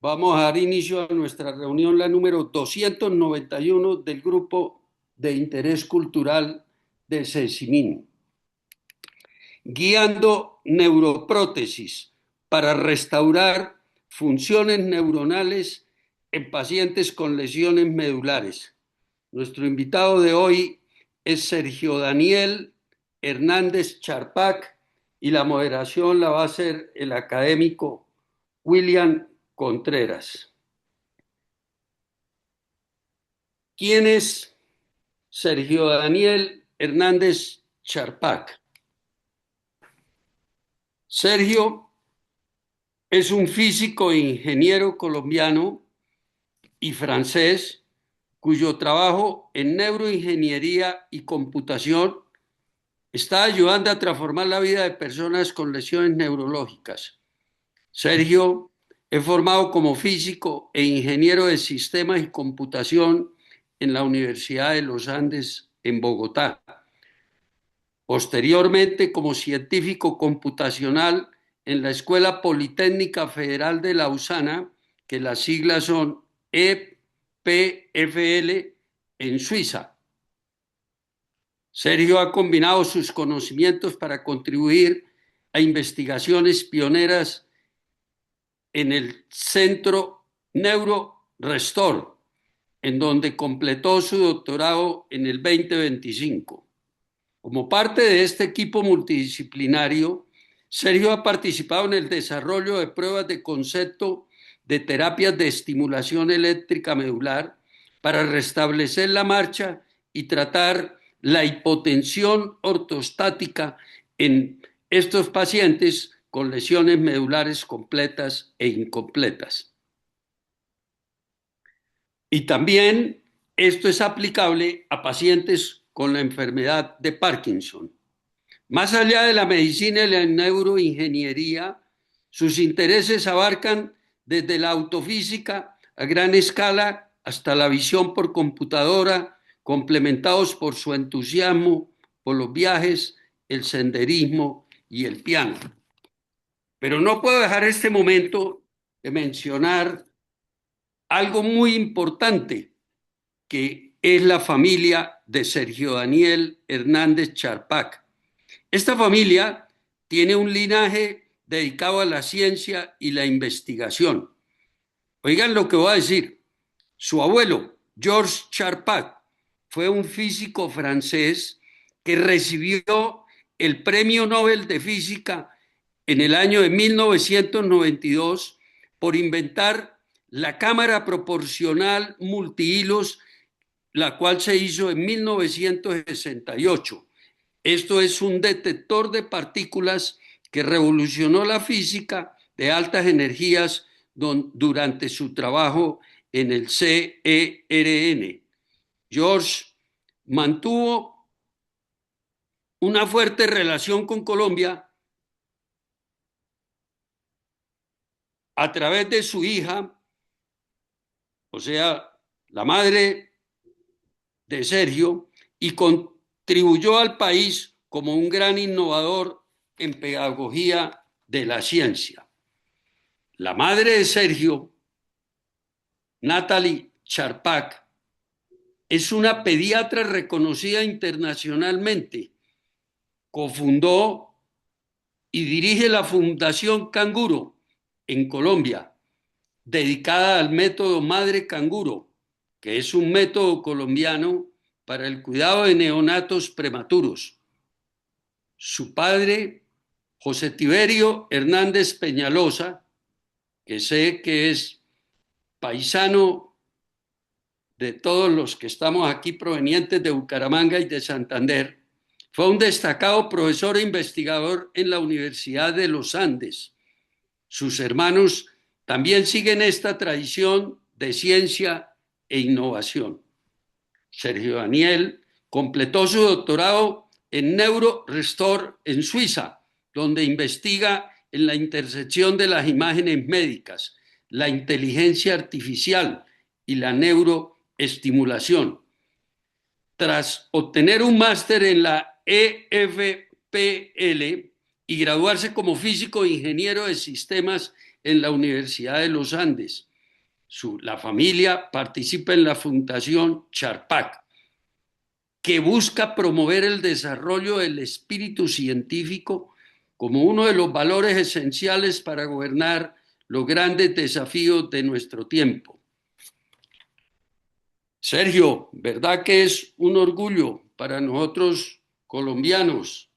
Vamos a dar inicio a nuestra reunión, la número 291 del Grupo de Interés Cultural de CECIMIN, guiando neuroprótesis para restaurar funciones neuronales en pacientes con lesiones medulares. Nuestro invitado de hoy es Sergio Daniel Hernández Charpak y la moderación la va a hacer el académico William Contreras. ¿Quién es Sergio Daniel Hernández Charpak? Sergio es un físico e ingeniero colombiano y francés cuyo trabajo en neuroingeniería y computación está ayudando a transformar la vida de personas con lesiones neurológicas. Sergio es formado como físico e ingeniero de sistemas y computación en la Universidad de los Andes en Bogotá. Posteriormente, como científico computacional en la Escuela Politécnica Federal de Lausana, que las siglas son EPFL, en Suiza. Sergio ha combinado sus conocimientos para contribuir a investigaciones pioneras en el Centro NeuroRestore, en donde completó su doctorado en el 2025. Como parte de este equipo multidisciplinario, Sergio ha participado en el desarrollo de pruebas de concepto de terapias de estimulación eléctrica medular para restablecer la marcha y tratar la hipotensión ortostática en estos pacientes con lesiones medulares completas e incompletas. Y también esto es aplicable a pacientes con la enfermedad de Parkinson. Más allá de la medicina y la neuroingeniería, sus intereses abarcan desde la autofísica a gran escala hasta la visión por computadora, complementados por su entusiasmo por los viajes, el senderismo y el piano. Pero no puedo dejar este momento de mencionar algo muy importante que es la familia de Sergio Daniel Hernández Charpak. Esta familia tiene un linaje dedicado a la ciencia y la investigación. Oigan lo que voy a decir. Su abuelo, Georges Charpak, fue un físico francés que recibió el Premio Nobel de Física en el año de 1992 por inventar la cámara proporcional multihilos, la cual se hizo en 1968. Esto es un detector de partículas que revolucionó la física de altas energías durante su trabajo en el CERN. George mantuvo una fuerte relación con Colombia a través de su hija, o sea, la madre de Sergio, y contribuyó al país como un gran innovador en pedagogía de la ciencia. La madre de Sergio, Natalie Charpak, es una pediatra reconocida internacionalmente. Cofundó y dirige la Fundación Canguro en Colombia, dedicada al método Madre Canguro, que es un método colombiano para el cuidado de neonatos prematuros. Su padre, José Tiberio Hernández Peñalosa, que sé que es paisano de todos los que estamos aquí provenientes de Bucaramanga y de Santander, fue un destacado profesor e investigador en la Universidad de los Andes. Sus hermanos también siguen esta tradición de ciencia e innovación. Sergio Daniel completó su doctorado en NeuroRestore en Suiza, donde investiga en la intersección de las imágenes médicas, la inteligencia artificial y la neuroestimulación. Tras obtener un máster en la EFPL y graduarse como físico e ingeniero de sistemas en la Universidad de los Andes, la familia participa en la Fundación Charpak, que busca promover el desarrollo del espíritu científico como uno de los valores esenciales para gobernar los grandes desafíos de nuestro tiempo. Sergio, ¿verdad que es un orgullo para nosotros colombianos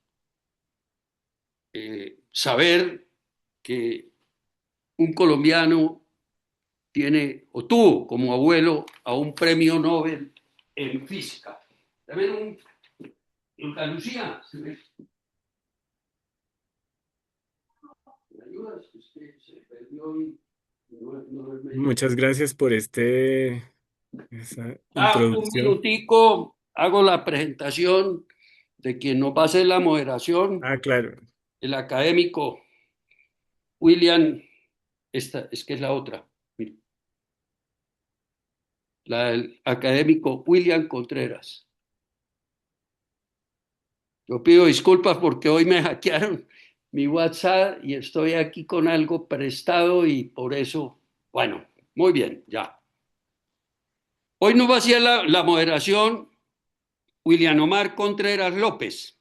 saber que un colombiano tiene o tuvo como abuelo a un premio Nobel en física? También Luca Lucía, ¿me ayudas? Es que se perdió y Muchas gracias por esa Un introducción. minutico, hago la presentación de quien nos va a hacer la moderación, Ah, claro. el académico William, esta es que es la otra, la del académico William Contreras. Yo pido disculpas porque hoy me hackearon mi WhatsApp y estoy aquí con algo prestado y por eso, bueno, muy bien, ya. Hoy nos va a hacer la moderación William Omar Contreras López,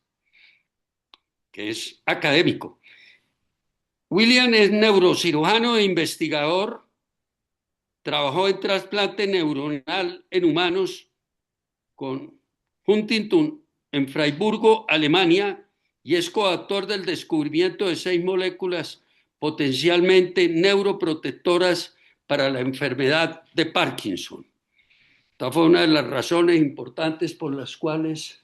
que es académico. William es neurocirujano e investigador, trabajó en trasplante neuronal en humanos con Huntington en Freiburgo, Alemania, y es coautor del descubrimiento de 6 moléculas potencialmente neuroprotectoras para la enfermedad de Parkinson. Esta fue una de las razones importantes por las cuales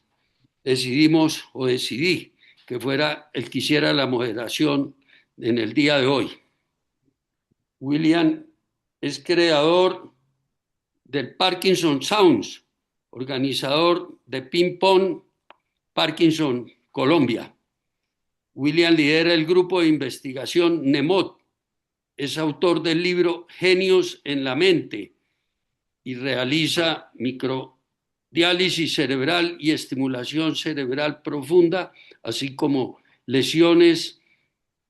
decidí que fuera el que hiciera la moderación en el día de hoy. William es creador del Parkinson Sounds, organizador de Ping Pong Parkinson Colombia. William lidera el grupo de investigación NEMOT, es autor del libro Genios en la Mente y realiza microdiálisis cerebral y estimulación cerebral profunda, así como lesiones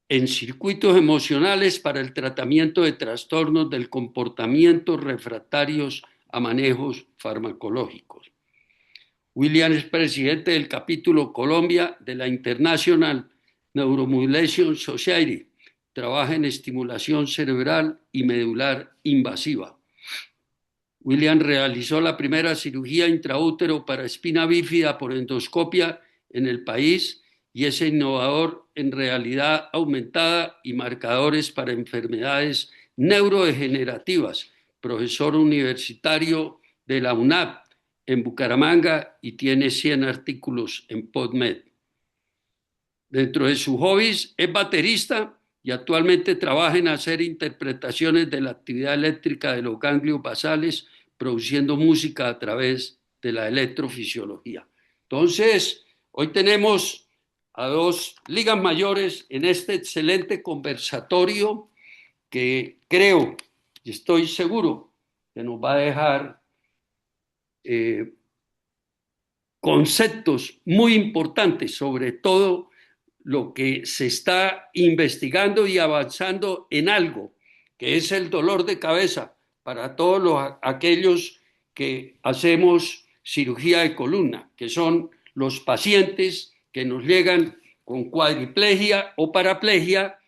en circuitos emocionales para el tratamiento de trastornos del comportamiento refractarios a manejos farmacológicos. William es presidente del capítulo Colombia de la International Neuromodulation Society. Trabaja en estimulación cerebral y medular invasiva. William realizó la primera cirugía intraútero para espina bífida por endoscopia en el país y es innovador en realidad aumentada y marcadores para enfermedades neurodegenerativas, profesor universitario de la UNAP en Bucaramanga y tiene 100 artículos en PubMed. Dentro de sus hobbies es baterista y actualmente trabaja en hacer interpretaciones de la actividad eléctrica de los ganglios basales, produciendo música a través de la electrofisiología. Entonces, hoy tenemos a dos ligas mayores en este excelente conversatorio que creo y estoy seguro que nos va a dejar eh, conceptos muy importantes, sobre todo lo que se está investigando y avanzando en algo, que es el dolor de cabeza para todos aquellos que hacemos cirugía de columna, que son los pacientes que nos llegan con cuadriplegia o paraplegia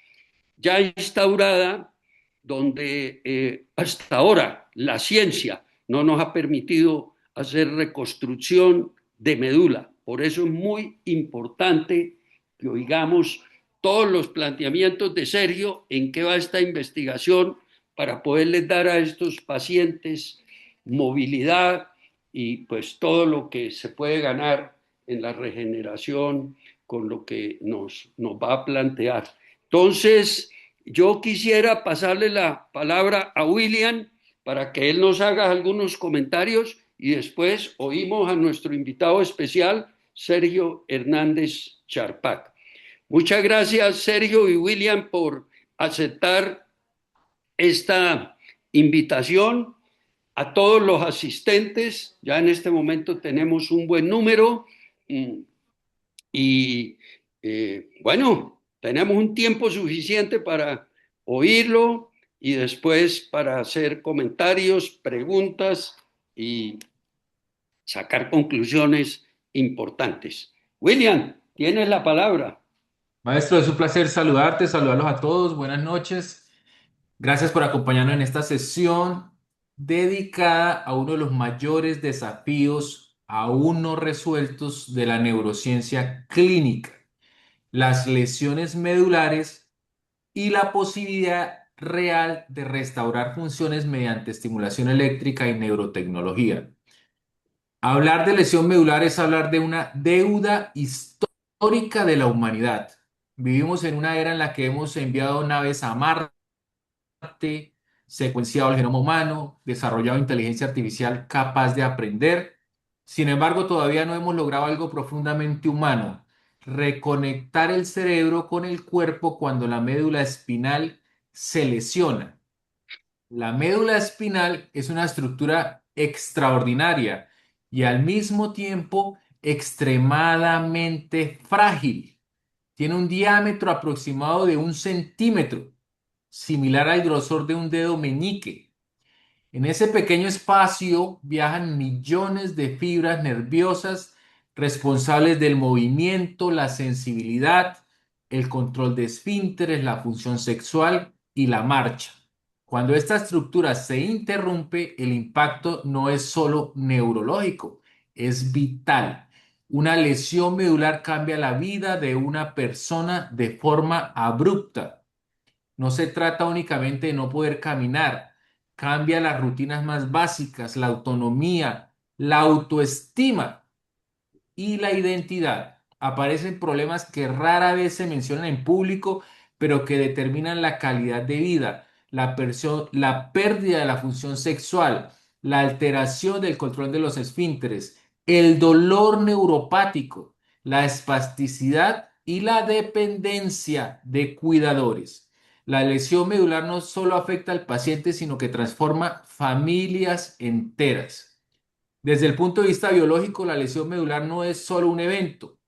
ya instaurada, donde hasta ahora la ciencia no nos ha permitido hacer reconstrucción de médula. Por eso es muy importante que oigamos todos los planteamientos de Sergio en qué va esta investigación para poderles dar a estos pacientes movilidad y pues todo lo que se puede ganar en la regeneración con lo que nos va a plantear. Entonces, yo quisiera pasarle la palabra a William para que él nos haga algunos comentarios y después oímos a nuestro invitado especial, Sergio Hernández Charpak. Muchas gracias, Sergio y William, por aceptar esta invitación. A todos los asistentes, ya en este momento tenemos un buen número y bueno, tenemos un tiempo suficiente para oírlo y después para hacer comentarios, preguntas y sacar conclusiones importantes. William, tienes la palabra. Maestro, es un placer saludarte, saludarlos a todos. Buenas noches. Gracias por acompañarnos en esta sesión dedicada a uno de los mayores desafíos aún no resueltos de la neurociencia clínica, las lesiones medulares y la posibilidad real de restaurar funciones mediante estimulación eléctrica y neurotecnología. Hablar de lesión medular es hablar de una deuda histórica de la humanidad. Vivimos en una era en la que hemos enviado naves a Marte, secuenciado el genoma humano, desarrollado inteligencia artificial capaz de aprender. Sin embargo, todavía no hemos logrado algo profundamente humano: reconectar el cerebro con el cuerpo cuando la médula espinal se lesiona. La médula espinal es una estructura extraordinaria y al mismo tiempo extremadamente frágil. Tiene un diámetro aproximado de 1 centímetro, similar al grosor de un dedo meñique. En ese pequeño espacio viajan millones de fibras nerviosas responsables del movimiento, la sensibilidad, el control de esfínteres, la función sexual y la marcha. Cuando esta estructura se interrumpe, el impacto no es solo neurológico, es vital. Una lesión medular cambia la vida de una persona de forma abrupta. No se trata únicamente de no poder caminar, cambia las rutinas más básicas, la autonomía, la autoestima y la identidad. Aparecen problemas que rara vez se mencionan en público, pero que determinan la calidad de vida, la pérdida de la función sexual, la alteración del control de los esfínteres, el dolor neuropático, la espasticidad y la dependencia de cuidadores. La lesión medular no solo afecta al paciente, sino que transforma familias enteras. Desde el punto de vista biológico, la lesión medular no es solo un evento,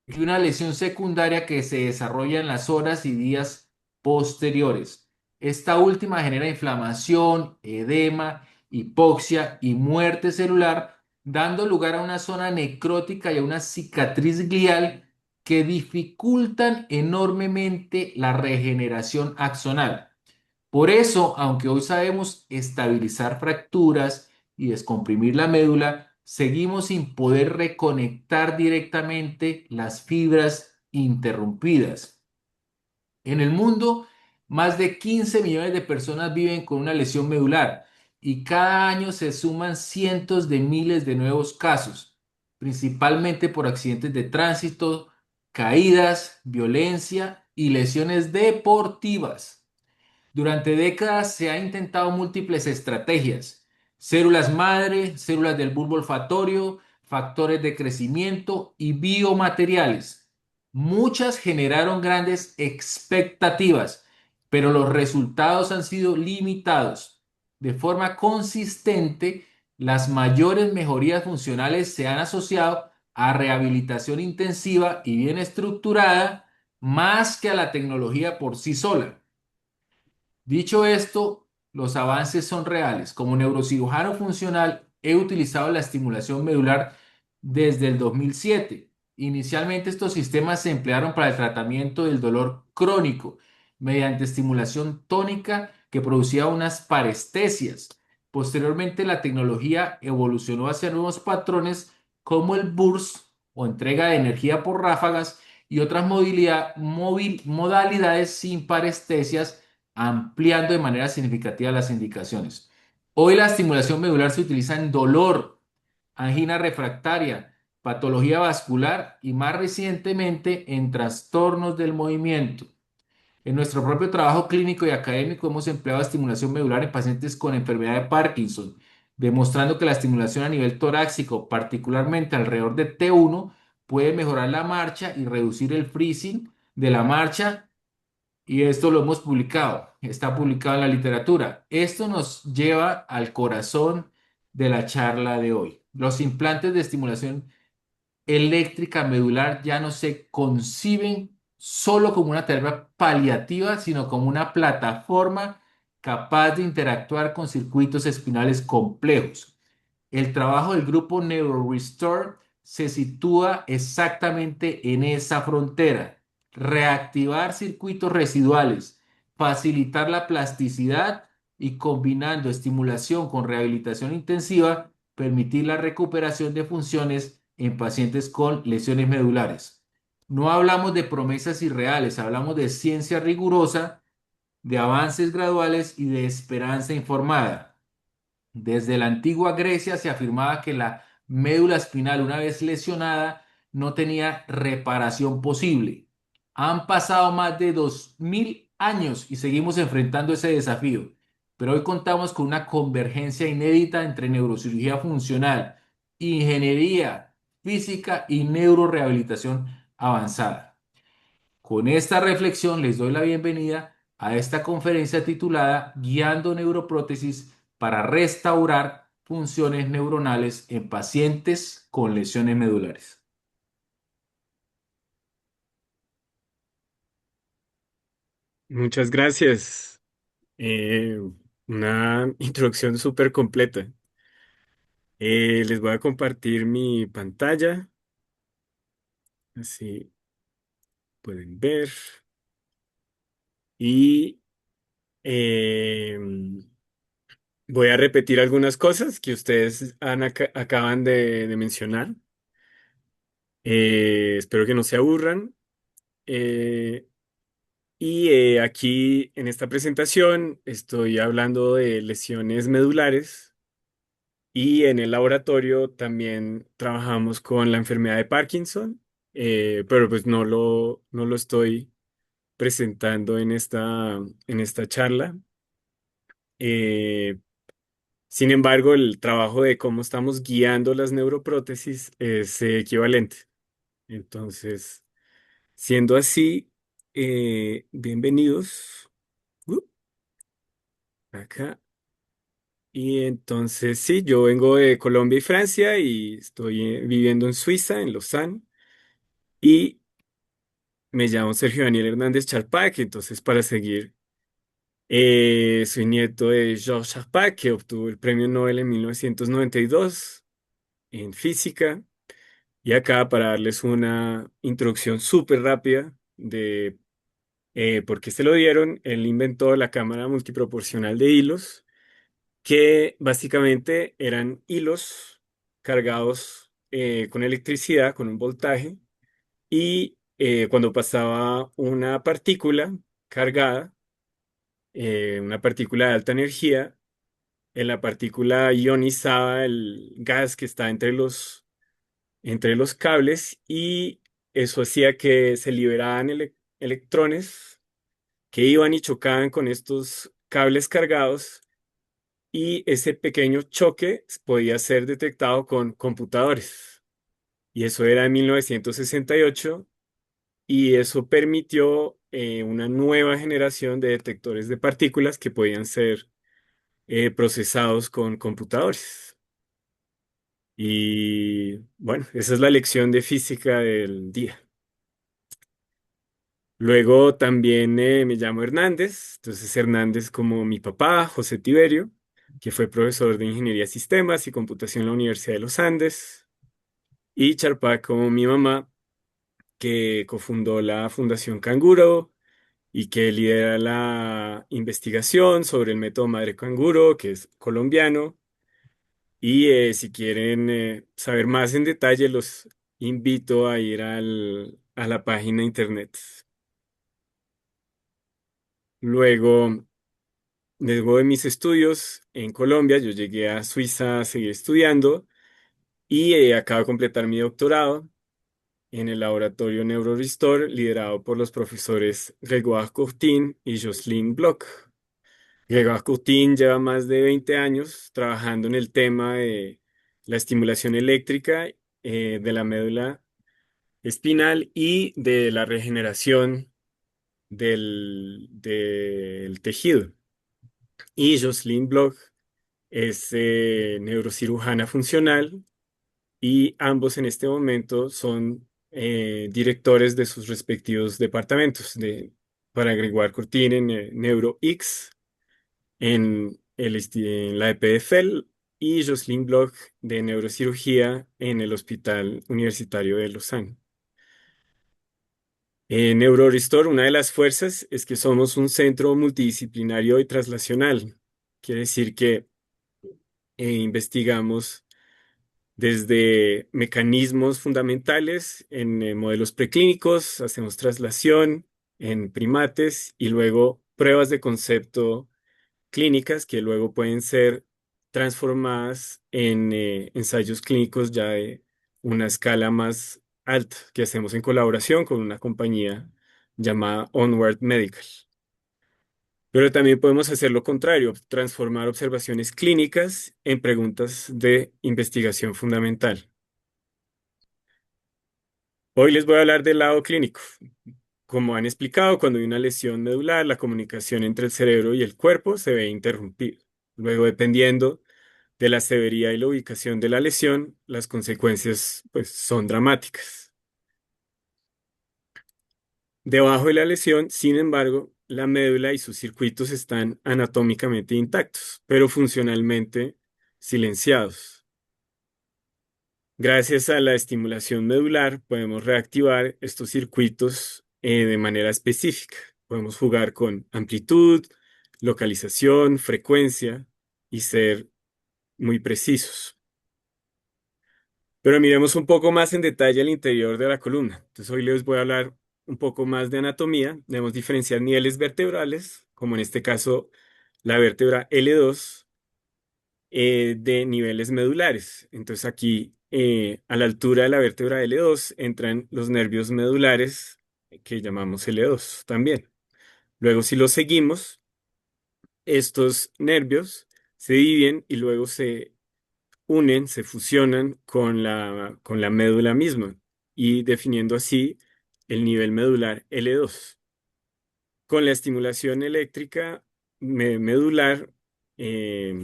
es una lesión secundaria que se desarrolla en las horas y días posteriores. Esta última genera inflamación, edema, hipoxia y muerte celular, dando lugar a una zona necrótica y a una cicatriz glial que dificultan enormemente la regeneración axonal. Por eso, aunque hoy sabemos estabilizar fracturas y descomprimir la médula, seguimos sin poder reconectar directamente las fibras interrumpidas. En el mundo, más de 15 millones de personas viven con una lesión medular y cada año se suman cientos de miles de nuevos casos, principalmente por accidentes de tránsito, caídas, violencia y lesiones deportivas. Durante décadas se han intentado múltiples estrategias: células madre, células del bulbo olfatorio, factores de crecimiento y biomateriales. Muchas generaron grandes expectativas, pero los resultados han sido limitados. De forma consistente, las mayores mejorías funcionales se han asociado a rehabilitación intensiva y bien estructurada más que a la tecnología por sí sola. Dicho esto, los avances son reales. Como neurocirujano funcional, he utilizado la estimulación medular desde el 2007. Inicialmente, estos sistemas se emplearon para el tratamiento del dolor crónico mediante estimulación tónica que producía unas parestesias. Posteriormente, la tecnología evolucionó hacia nuevos patrones como el burst o entrega de energía por ráfagas y otras modalidades sin parestesias, ampliando de manera significativa las indicaciones. Hoy la estimulación medular se utiliza en dolor, angina refractaria, patología vascular y más recientemente en trastornos del movimiento. En nuestro propio trabajo clínico y académico hemos empleado estimulación medular en pacientes con enfermedad de Parkinson, demostrando que la estimulación a nivel torácico, particularmente alrededor de T1, puede mejorar la marcha y reducir el freezing de la marcha, y esto lo hemos publicado, está publicado en la literatura. Esto nos lleva al corazón de la charla de hoy. Los implantes de estimulación eléctrica medular ya no se conciben solo como una terapia paliativa, sino como una plataforma capaz de interactuar con circuitos espinales complejos. El trabajo del grupo NeuroRestore se sitúa exactamente en esa frontera: reactivar circuitos residuales, facilitar la plasticidad y, combinando estimulación con rehabilitación intensiva, permitir la recuperación de funciones en pacientes con lesiones medulares. No hablamos de promesas irreales, hablamos de ciencia rigurosa, de avances graduales y de esperanza informada. Desde la antigua Grecia se afirmaba que la médula espinal, una vez lesionada, no tenía reparación posible. Han pasado más de 2000 años y seguimos enfrentando ese desafío. Pero hoy contamos con una convergencia inédita entre neurocirugía funcional, ingeniería física y neurorehabilitación avanzada. Con esta reflexión les doy la bienvenida a esta conferencia titulada Guiando neuroprótesis para restaurar funciones neuronales en pacientes con lesiones medulares. Muchas gracias. Eh, una introducción súper completa. Les voy a compartir mi pantalla, así pueden ver. Y eh, voy a repetir algunas cosas que ustedes acaban de mencionar. Espero que no se aburran. Eh, aquí en esta presentación estoy hablando de lesiones medulares y en el laboratorio también trabajamos con la enfermedad de Parkinson, pero pues no lo estoy presentando en esta charla. Eh, Sin embargo, el trabajo de cómo estamos guiando las neuroprótesis es equivalente. Entonces, siendo así, bienvenidos. Uh, Acá. Y entonces, sí, yo vengo de Colombia y Francia y estoy viviendo en Suiza, en Lausanne. Y me llamo Sergio Daniel Hernández Charpak. Entonces, para seguir, soy nieto de Georges Charpak, que obtuvo el premio Nobel en 1992 en física. Y acá para darles una introducción súper rápida de por qué se lo dieron, él inventó la cámara multiproporcional de hilos, que básicamente eran hilos cargados con electricidad, con un voltaje, y cuando pasaba una partícula cargada, una partícula de alta energía, en la partícula ionizaba el gas que está entre los cables y eso hacía que se liberaban electrones que iban y chocaban con estos cables cargados y ese pequeño choque podía ser detectado con computadores. Y eso era en 1968 y eso permitió una nueva generación de detectores de partículas que podían ser procesados con computadores. Y bueno, esa es la lección de física del día. Luego también me llamo Hernández, entonces Hernández como mi papá, José Tiberio, que fue profesor de Ingeniería de Sistemas y Computación en la Universidad de los Andes, y Charpak como mi mamá, que cofundó la Fundación Canguro y que lidera la investigación sobre el método Madre Canguro, que es colombiano. Y si quieren saber más en detalle, los invito a ir a la página internet. Luego, luego de mis estudios en Colombia, yo llegué a Suiza a seguir estudiando y acabo de completar mi doctorado en el laboratorio NeuroRestore, liderado por los profesores Grégoire Courtin y Jocelyne Bloch. Grégoire Courtin lleva más de 20 años trabajando en el tema de la estimulación eléctrica de la médula espinal y de la regeneración del tejido. Y Jocelyne Bloch es neurocirujana funcional y ambos en este momento son directores de sus respectivos departamentos para Gregoire Courtine en NeuroX, en la EPFL y Jocelyn Bloch de neurocirugía en el Hospital Universitario de Lausanne. En NeuroRestore, una de las fuerzas es que somos un centro multidisciplinario y translacional. Quiere decir que investigamos desde mecanismos fundamentales en modelos preclínicos, hacemos traslación en primates y luego pruebas de concepto clínicas que luego pueden ser transformadas en ensayos clínicos ya de una escala más alta que hacemos en colaboración con una compañía llamada Onward Medical. Pero también podemos hacer lo contrario, transformar observaciones clínicas en preguntas de investigación fundamental. Hoy les voy a hablar del lado clínico. Como han explicado, cuando hay una lesión medular, la comunicación entre el cerebro y el cuerpo se ve interrumpida. Luego, dependiendo de la severidad y la ubicación de la lesión, las consecuencias pues, son dramáticas. Debajo de la lesión, sin embargo, la médula y sus circuitos están anatómicamente intactos, pero funcionalmente silenciados. Gracias a la estimulación medular podemos reactivar estos circuitos de manera específica. Podemos jugar con amplitud, localización, frecuencia y ser muy precisos. Pero miremos un poco más en detalle el interior de la columna. Entonces hoy les voy a hablar un poco más de anatomía. Debemos diferenciar niveles vertebrales, como en este caso la vértebra L2, de niveles medulares. Entonces aquí a la altura de la vértebra L2 entran los nervios medulares que llamamos L2 también. Luego si los seguimos, estos nervios se dividen y luego se unen, se fusionan con la médula misma y definiendo así el nivel medular L2. Con la estimulación eléctrica medular, eh,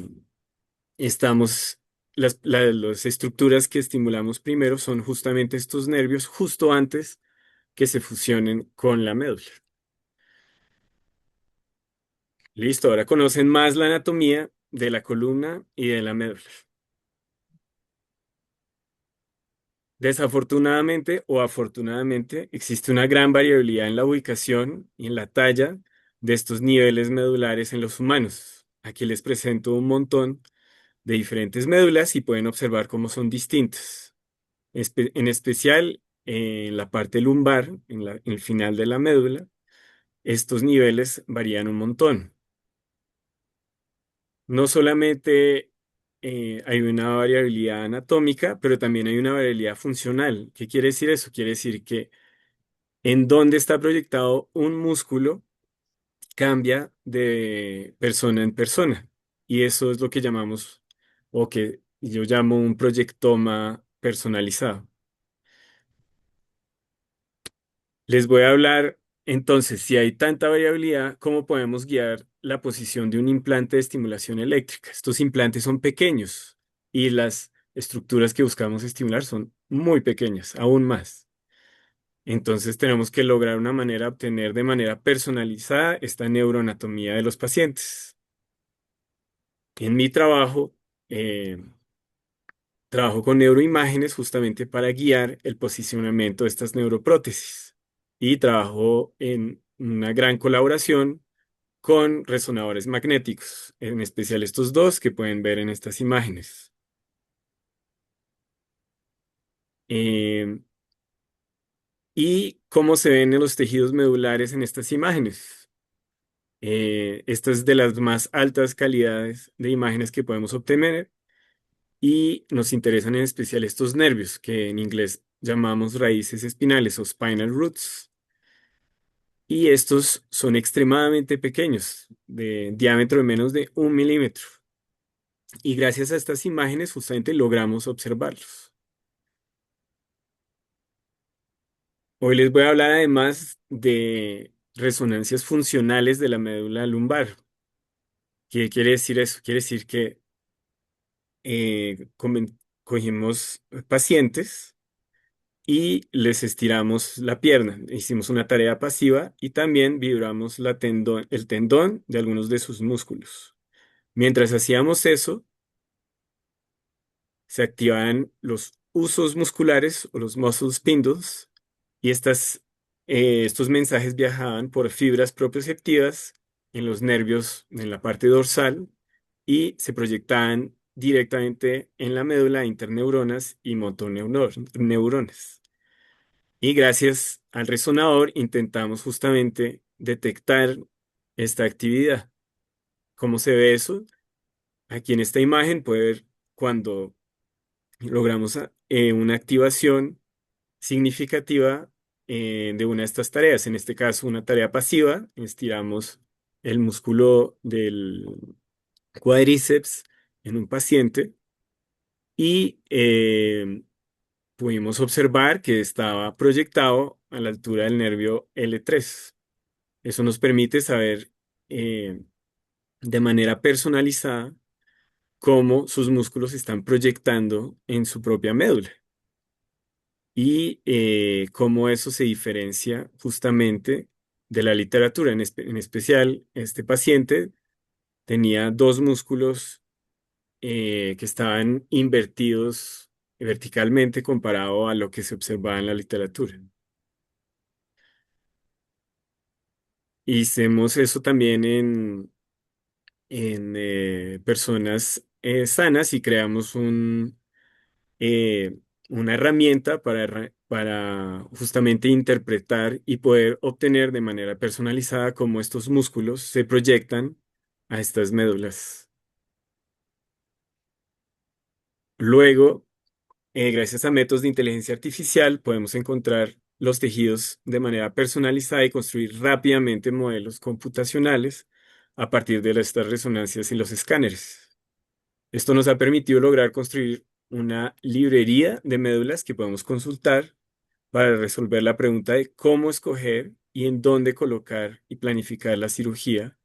estamos, las estructuras que estimulamos primero son justamente estos nervios justo antes que se fusionen con la médula. Listo, ahora conocen más la anatomía de la columna y de la médula. Desafortunadamente o afortunadamente, existe una gran variabilidad en la ubicación y en la talla de estos niveles medulares en los humanos. Aquí les presento un montón de diferentes médulas y pueden observar cómo son distintas. En especial en la parte lumbar, en el final de la médula, estos niveles varían un montón. No solamente hay una variabilidad anatómica, pero también hay una variabilidad funcional. ¿Qué quiere decir eso? Quiere decir que en dónde está proyectado un músculo cambia de persona en persona. Y eso es lo que llamamos, o que yo llamo un proyectoma personalizado. Les voy a hablar entonces, si hay tanta variabilidad, ¿cómo podemos guiar la posición de un implante de estimulación eléctrica? Estos implantes son pequeños y las estructuras que buscamos estimular son muy pequeñas, aún más. Entonces tenemos que lograr una manera de obtener de manera personalizada esta neuroanatomía de los pacientes. En mi trabajo, eh, trabajo con neuroimágenes justamente para guiar el posicionamiento de estas neuroprótesis y trabajo en una gran colaboración con resonadores magnéticos, en especial estos dos que pueden ver en estas imágenes. Eh, ¿Y cómo se ven en los tejidos medulares en estas imágenes? Esta es de las más altas calidades de imágenes que podemos obtener y nos interesan en especial estos nervios que en inglés llamamos raíces espinales o spinal roots. Y estos son extremadamente pequeños, de diámetro de menos de 1 milímetro. Y gracias a estas imágenes justamente logramos observarlos. Hoy les voy a hablar además de resonancias funcionales de la médula lumbar. ¿Qué quiere decir eso? Quiere decir que cogimos pacientes y les estiramos la pierna. Hicimos una tarea pasiva y también vibramos el tendón de algunos de sus músculos. Mientras hacíamos eso, se activaban los usos musculares o los muscle spindles y estos mensajes viajaban por fibras propioceptivas en los nervios en la parte dorsal y se proyectaban directamente en la médula de interneuronas y motoneuronas. Y gracias al resonador intentamos justamente detectar esta actividad. ¿Cómo se ve eso? Aquí en esta imagen puede ver cuando logramos una activación significativa de una de estas tareas. En este caso, una tarea pasiva. Estiramos el músculo del cuádriceps en un paciente y pudimos observar que estaba proyectado a la altura del nervio L3. Eso nos permite saber eh, de manera personalizada cómo sus músculos se están proyectando en su propia médula y cómo eso se diferencia justamente de la literatura. En especial, este paciente tenía dos músculos que estaban invertidos verticalmente comparado a lo que se observaba en la literatura. Hicimos eso también en personas sanas y creamos eh, una herramienta para justamente interpretar y poder obtener de manera personalizada cómo estos músculos se proyectan a estas médulas. Luego, gracias a métodos de inteligencia artificial, podemos encontrar los tejidos de manera personalizada y construir rápidamente modelos computacionales a partir de estas resonancias y los escáneres. Esto nos ha permitido lograr construir una librería de médulas que podemos consultar para resolver la pregunta de cómo escoger y en dónde colocar y planificar la cirugía.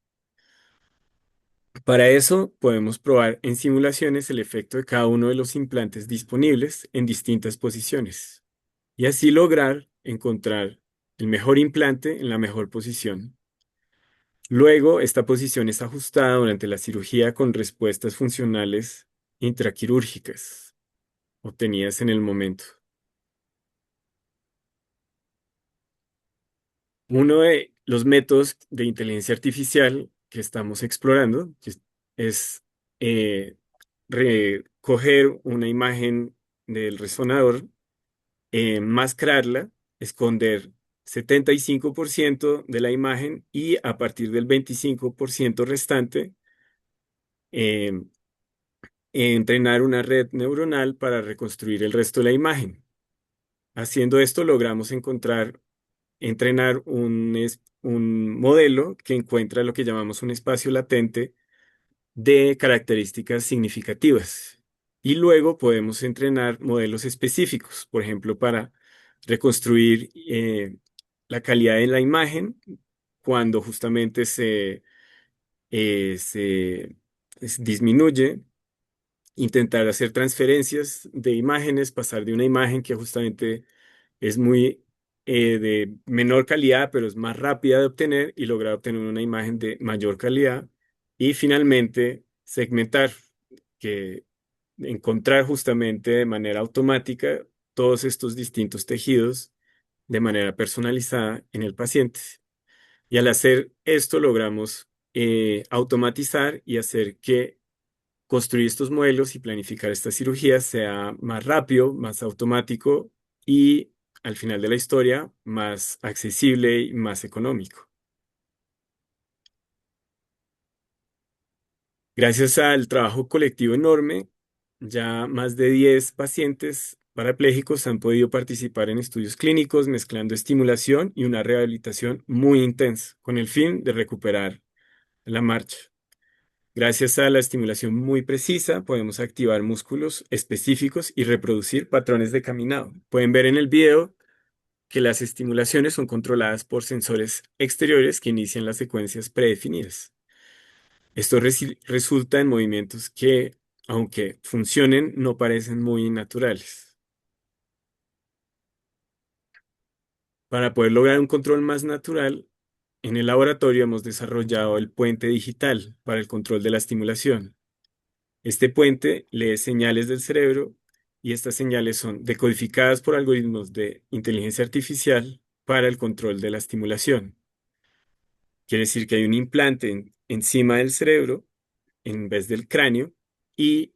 Para eso podemos probar en simulaciones el efecto de cada uno de los implantes disponibles en distintas posiciones y así lograr encontrar el mejor implante en la mejor posición. Luego, esta posición es ajustada durante la cirugía con respuestas funcionales intraquirúrgicas obtenidas en el momento. Uno de los métodos de inteligencia artificial que estamos explorando es eh, recoger una imagen del resonador, mascararla, esconder 75% de la imagen y a partir del 25% restante, eh, entrenar una red neuronal para reconstruir el resto de la imagen. Haciendo esto logramos entrenar un modelo que encuentra lo que llamamos un espacio latente de características significativas. Y luego podemos entrenar modelos específicos, por ejemplo, para reconstruir la calidad de la imagen cuando justamente se disminuye, intentar hacer transferencias de imágenes, pasar de una imagen que justamente es muy de menor calidad, pero es más rápida de obtener y lograr obtener una imagen de mayor calidad. Y finalmente, segmentar, que encontrar justamente de manera automática todos estos distintos tejidos de manera personalizada en el paciente. Y al hacer esto, logramos automatizar y hacer que construir estos modelos y planificar estas cirugías sea más rápido, más automático y al final de la historia más accesible y más económico. Gracias al trabajo colectivo enorme, ya más de 10 pacientes parapléjicos han podido participar en estudios clínicos mezclando estimulación y una rehabilitación muy intensa con el fin de recuperar la marcha. Gracias a la estimulación muy precisa, podemos activar músculos específicos y reproducir patrones de caminado. Pueden ver en el video que las estimulaciones son controladas por sensores exteriores que inician las secuencias predefinidas. Esto resulta en movimientos que, aunque funcionen, no parecen muy naturales. Para poder lograr un control más natural, en el laboratorio hemos desarrollado el puente digital para el control de la estimulación. Este puente lee señales del cerebro y estas señales son decodificadas por algoritmos de inteligencia artificial para el control de la estimulación. Quiere decir que hay un implante encima del cerebro en vez del cráneo y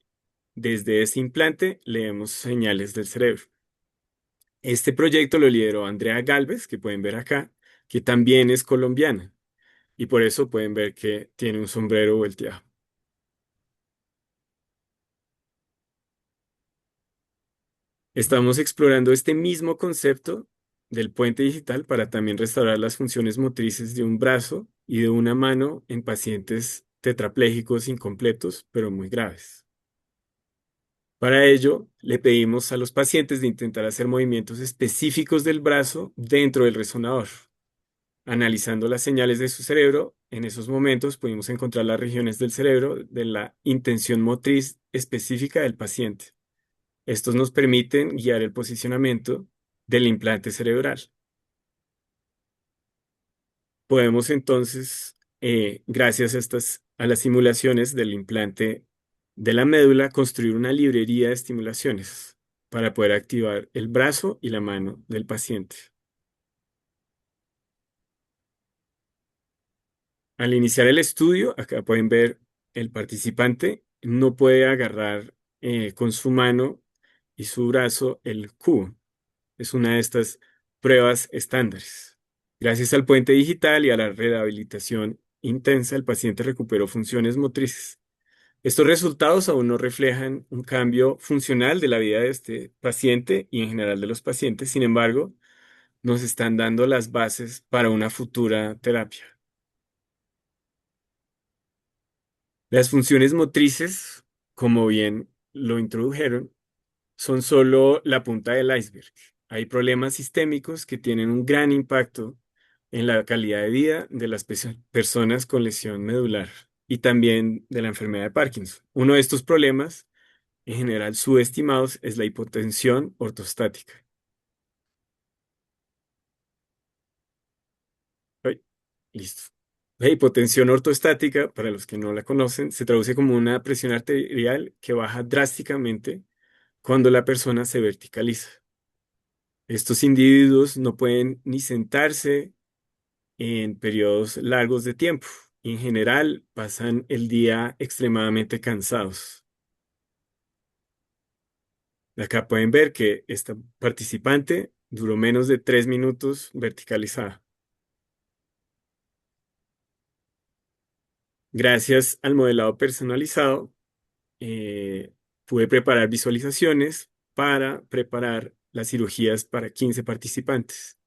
desde ese implante leemos señales del cerebro. Este proyecto lo lideró Andrea Galvez, que pueden ver acá, que también es colombiana y por eso pueden ver que tiene un sombrero volteado. Estamos explorando este mismo concepto del puente digital para también restaurar las funciones motrices de un brazo y de una mano en pacientes tetraplégicos incompletos, pero muy graves. Para ello, le pedimos a los pacientes de intentar hacer movimientos específicos del brazo dentro del resonador. Analizando las señales de su cerebro, en esos momentos pudimos encontrar las regiones del cerebro de la intención motriz específica del paciente. Estos nos permiten guiar el posicionamiento del implante cerebral. Podemos entonces, gracias a las simulaciones del implante de la médula, construir una librería de estimulaciones para poder activar el brazo y la mano del paciente. Al iniciar el estudio, acá pueden ver el participante no puede agarrar con su mano y su brazo el cubo. Es una de estas pruebas estándares. Gracias al puente digital y a la rehabilitación intensa, el paciente recuperó funciones motrices. Estos resultados aún no reflejan un cambio funcional de la vida de este paciente y en general de los pacientes. Sin embargo, nos están dando las bases para una futura terapia. Las funciones motrices, como bien lo introdujeron, son solo la punta del iceberg. Hay problemas sistémicos que tienen un gran impacto en la calidad de vida de las personas con lesión medular y también de la enfermedad de Parkinson. Uno de estos problemas, en general subestimados, es la hipotensión ortostática. Ay, listo. La hipotensión ortostática, para los que no la conocen, se traduce como una presión arterial que baja drásticamente cuando la persona se verticaliza. Estos individuos no pueden ni sentarse en periodos largos de tiempo. En general, pasan el día extremadamente cansados. Acá pueden ver que esta participante duró menos de 3 minutos verticalizada. Gracias al modelado personalizado, eh, pude preparar visualizaciones para preparar las cirugías para 15 participantes.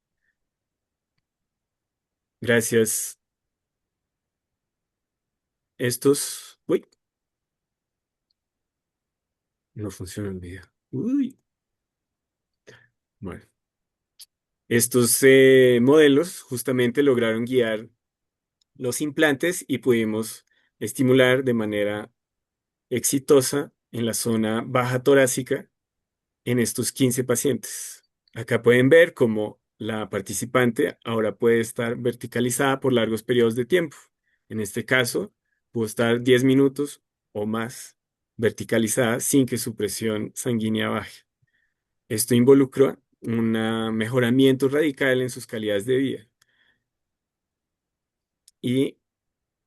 Gracias. Uy, no funciona el video. Uy, bueno. Estos modelos justamente lograron guiar los implantes y pudimos estimular de manera exitosa en la zona baja torácica en estos 15 pacientes. Acá pueden ver cómo la participante ahora puede estar verticalizada por largos periodos de tiempo. En este caso, pudo estar 10 minutos o más verticalizada sin que su presión sanguínea baje. Esto involucró un mejoramiento radical en sus calidades de vida. Y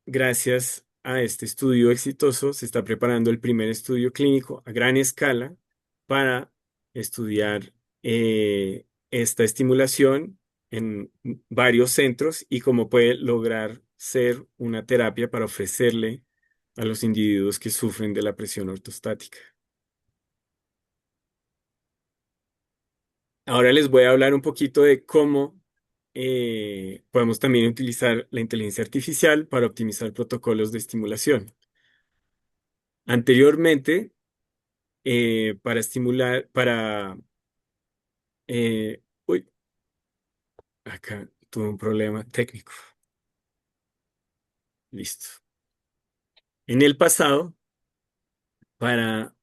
gracias a este estudio exitoso, se está preparando el primer estudio clínico a gran escala para estudiar esta estimulación en varios centros y cómo puede lograr ser una terapia para ofrecerle a los individuos que sufren de la presión ortostática. Ahora les voy a hablar un poquito de cómo podemos también utilizar la inteligencia artificial para optimizar protocolos de estimulación. Anteriormente, para estimular, uy, acá tuve un problema técnico. Listo. En el pasado, para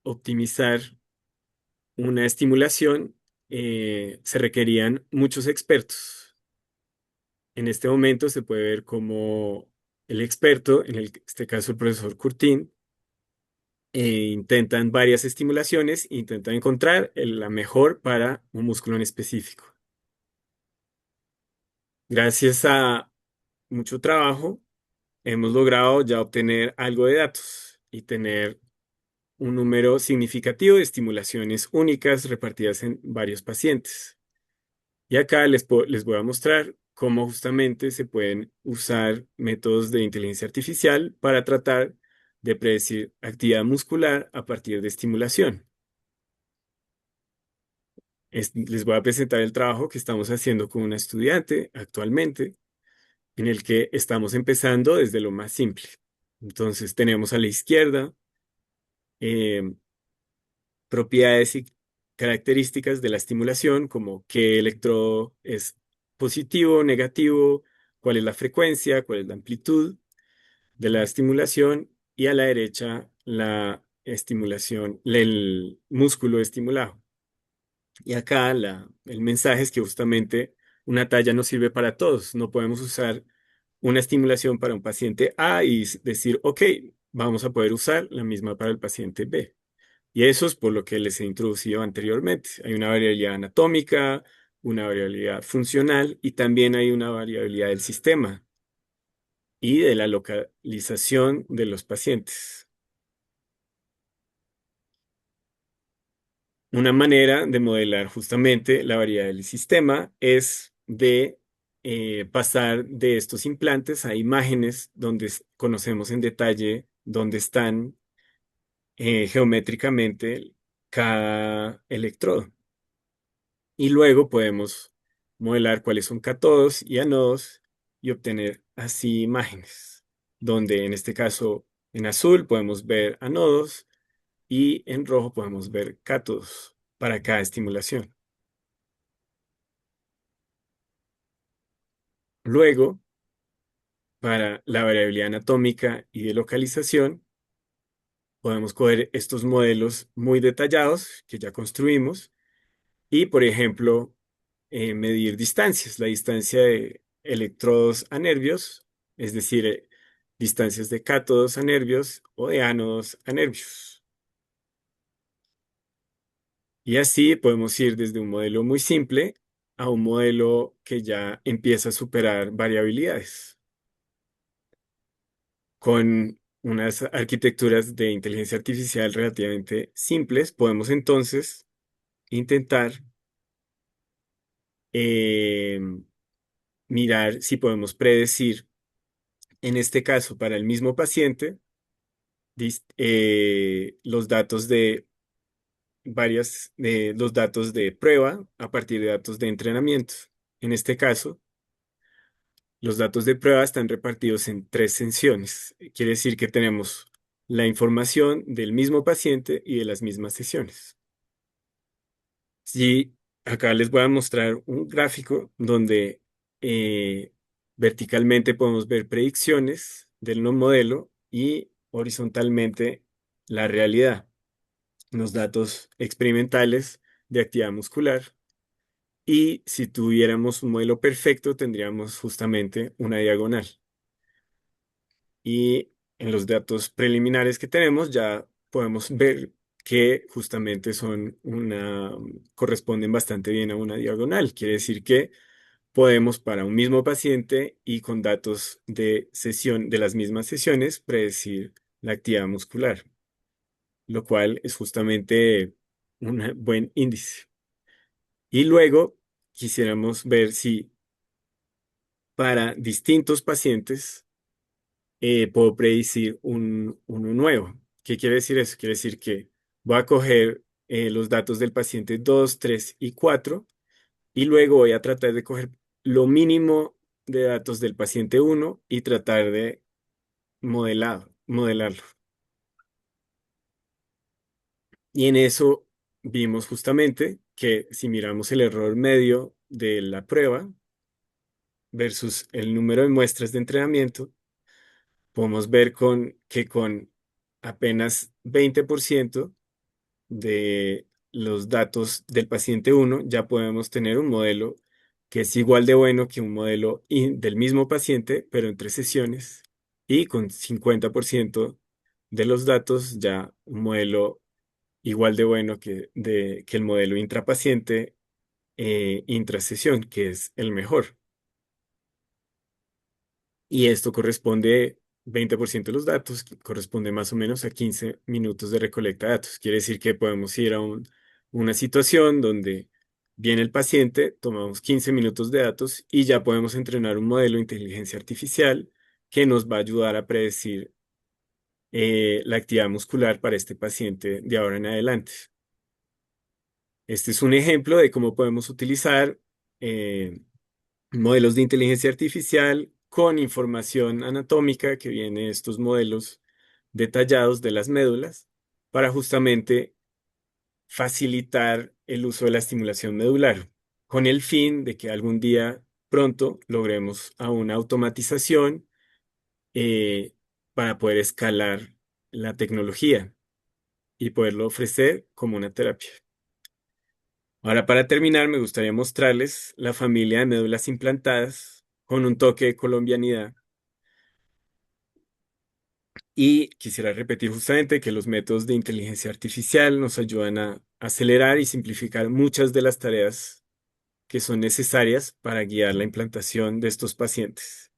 optimizar una estimulación, se requerían muchos expertos. En este momento se puede ver como el experto, este caso el profesor Curtin, intentan varias estimulaciones, intentan encontrar la mejor para un músculo en específico. Gracias a mucho trabajo, hemos logrado ya obtener algo de datos y tener un número significativo de estimulaciones únicas repartidas en varios pacientes. Y acá les voy a mostrar cómo justamente se pueden usar métodos de inteligencia artificial para tratar de predecir actividad muscular a partir de estimulación. Les voy a presentar el trabajo que estamos haciendo con una estudiante actualmente, en el que estamos empezando desde lo más simple. Entonces tenemos a la izquierda eh, propiedades y características de la estimulación, como qué electrodo es positivo, negativo, cuál es la frecuencia, cuál es la amplitud de la estimulación, y a la derecha la estimulación, el músculo estimulado. Y acá el mensaje es que justamente una talla no sirve para todos. No podemos usar una estimulación para un paciente A y decir, ok, vamos a poder usar la misma para el paciente B. Y eso es por lo que les he introducido anteriormente. Hay una variabilidad anatómica, una variabilidad funcional y también hay una variabilidad del sistema y de la localización de los pacientes. Una manera de modelar justamente la variabilidad del sistema es de pasar de estos implantes a imágenes donde conocemos en detalle dónde están geométricamente cada electrodo. Y luego podemos modelar cuáles son cátodos y ánodos y obtener así imágenes, donde en este caso en azul podemos ver ánodos y en rojo podemos ver cátodos para cada estimulación. Luego, para la variabilidad anatómica y de localización, podemos coger estos modelos muy detallados que ya construimos y, por ejemplo, medir distancias, la distancia de electrodos a nervios, es decir, distancias de cátodos a nervios o de ánodos a nervios. Y así podemos ir desde un modelo muy simple a un modelo que ya empieza a superar variabilidades. Con unas arquitecturas de inteligencia artificial relativamente simples, podemos entonces intentar eh, mirar si podemos predecir, en este caso, para el mismo paciente, los datos de los datos de prueba a partir de datos de entrenamiento. En este caso, los datos de prueba están repartidos en tres sesiones. Quiere decir que tenemos la información del mismo paciente y de las mismas sesiones. Sí, acá les voy a mostrar un gráfico donde eh, verticalmente podemos ver predicciones del no modelo y horizontalmente la realidad, los datos experimentales de actividad muscular. Y si tuviéramos un modelo perfecto, tendríamos justamente una diagonal. Y en los datos preliminares que tenemos ya podemos ver que justamente corresponden bastante bien a una diagonal. Quiere decir que podemos para un mismo paciente y con datos de sesión de las mismas sesiones predecir la actividad muscular, lo cual es justamente un buen índice. Y luego quisiéramos ver si para distintos pacientes puedo predecir uno nuevo. ¿Qué quiere decir eso? Quiere decir que voy a coger los datos del paciente 2, 3 y 4 y luego voy a tratar de coger lo mínimo de datos del paciente uno y tratar de modelarlo. Y en eso vimos justamente que si miramos el error medio de la prueba versus el número de muestras de entrenamiento, podemos ver que con apenas 20% de los datos del paciente uno, ya podemos tener un modelo que es igual de bueno que un modelo del mismo paciente, pero en 3 sesiones, y con 50% de los datos, ya un modelo igual de bueno que el modelo intrapaciente intrasesión, que es el mejor. Y esto corresponde, 20% de los datos, que corresponde más o menos a 15 minutos de recolecta de datos. Quiere decir que podemos ir a una situación donde viene el paciente, tomamos 15 minutos de datos y ya podemos entrenar un modelo de inteligencia artificial que nos va a ayudar a predecir la actividad muscular para este paciente de ahora en adelante. Este es un ejemplo de cómo podemos utilizar eh, modelos de inteligencia artificial con información anatómica que viene de estos modelos detallados de las médulas para justamente facilitar el uso de la estimulación medular, con el fin de que algún día pronto logremos a una automatización eh, para poder escalar la tecnología y poderlo ofrecer como una terapia. Ahora, para terminar, me gustaría mostrarles la familia de médulas implantadas con un toque de colombianidad. Y quisiera repetir justamente que los métodos de inteligencia artificial nos ayudan a acelerar y simplificar muchas de las tareas que son necesarias para guiar la implantación de estos pacientes.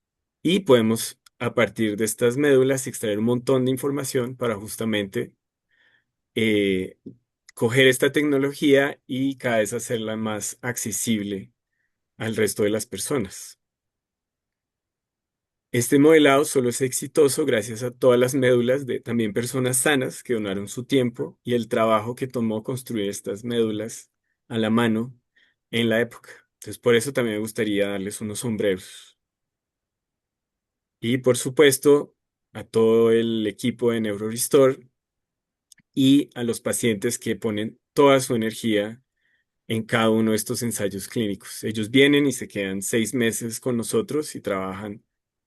Y podemos, a partir de estas médulas, extraer un montón de información para justamente eh, coger esta tecnología y cada vez hacerla más accesible al resto de las personas. Este modelado solo es exitoso gracias a todas las médulas de también personas sanas que donaron su tiempo y el trabajo que tomó construir estas médulas a la mano en la época. Entonces, por eso también me gustaría darles unos sombreros. Y por supuesto, a todo el equipo de NeuroRestore y a los pacientes que ponen toda su energía en cada uno de estos ensayos clínicos. Ellos vienen y se quedan 6 meses con nosotros y trabajan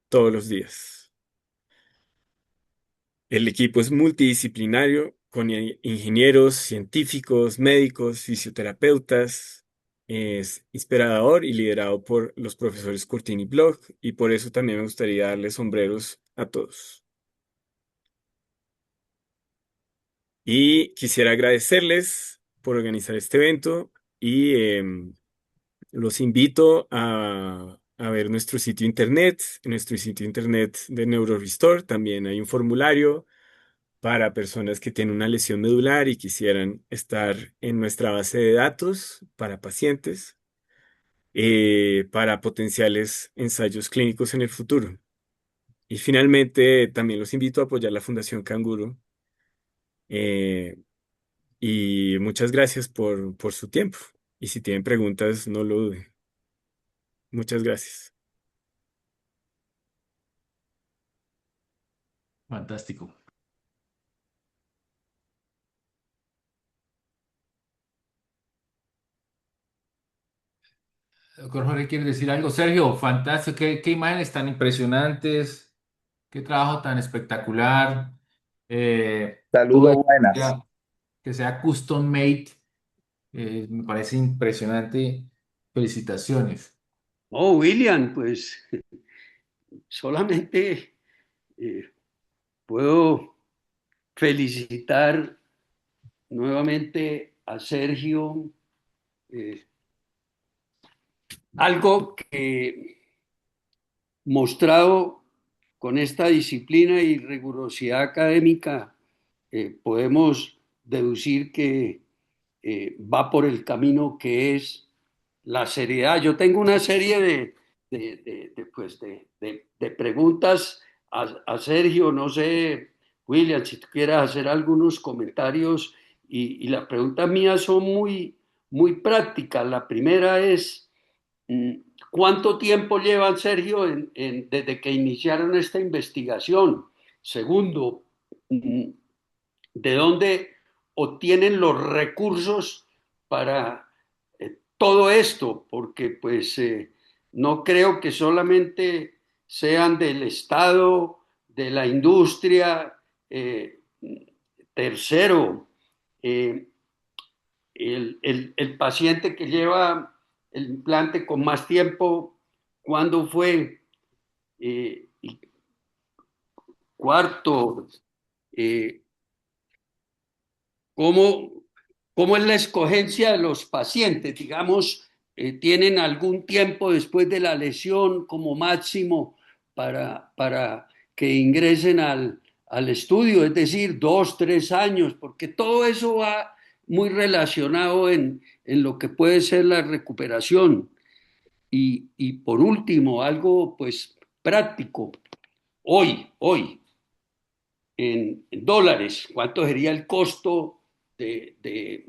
todos los días. El equipo es multidisciplinario con ingenieros, científicos, médicos, fisioterapeutas. Es inspirador y liderado por los profesores Curtini Bloch y por eso también me gustaría darles sombreros a todos. Y quisiera agradecerles por organizar este evento y los invito a ver nuestro sitio internet. En nuestro sitio internet de NeuroRestore también hay un formulario para personas que tienen una lesión medular y quisieran estar en nuestra base de datos para pacientes, para potenciales ensayos clínicos en el futuro. Y finalmente, también los invito a apoyar la Fundación Canguro. eh, y muchas gracias por su tiempo. Y si tienen preguntas, no lo duden. Muchas gracias. Fantástico. Doctor Jorge, ¿quiere decir algo? Sergio, fantástico. Qué imágenes tan impresionantes. Qué trabajo tan espectacular. Todo Saludos, esto buenas. que sea custom made, me parece impresionante. Felicitaciones. Oh, William, pues solamente puedo felicitar nuevamente a Sergio, eh, algo que mostrado con esta disciplina y rigurosidad académica, podemos deducir que va por el camino que es la seriedad. Yo tengo una serie de preguntas a Sergio, no sé, William, si tú quieras hacer algunos comentarios y las preguntas mías son muy prácticas. La primera es, ¿cuánto tiempo llevan, Sergio, desde que iniciaron esta investigación? Segundo, ¿de dónde obtienen los recursos para todo esto? Porque pues no creo que solamente sean del Estado, de la industria. Tercero, eh, el paciente que lleva el implante con más tiempo, ¿cuándo fue? Y cuarto, eh, ¿cómo, cómo es la escogencia de los pacientes? Digamos, ¿tienen algún tiempo después de la lesión como máximo para que ingresen al estudio? Es decir, 2, 3 años, porque todo eso va muy relacionado en lo que puede ser la recuperación. Y por último, algo pues práctico. Hoy, en dólares, ¿cuánto sería el costo de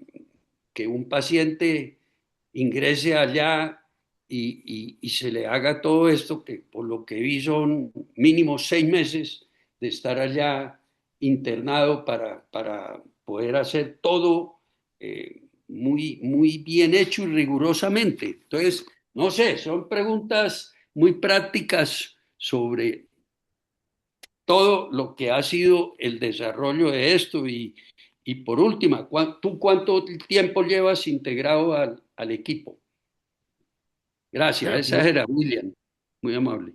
que un paciente ingrese allá y se le haga todo esto, que por lo que vi son mínimo 6 meses de estar allá internado para poder hacer todo muy bien hecho y rigurosamente? Entonces, no sé, son preguntas muy prácticas sobre todo lo que ha sido el desarrollo de esto y por última, ¿tú cuánto tiempo llevas integrado al equipo? Gracias, Ah, esa era William, muy amable.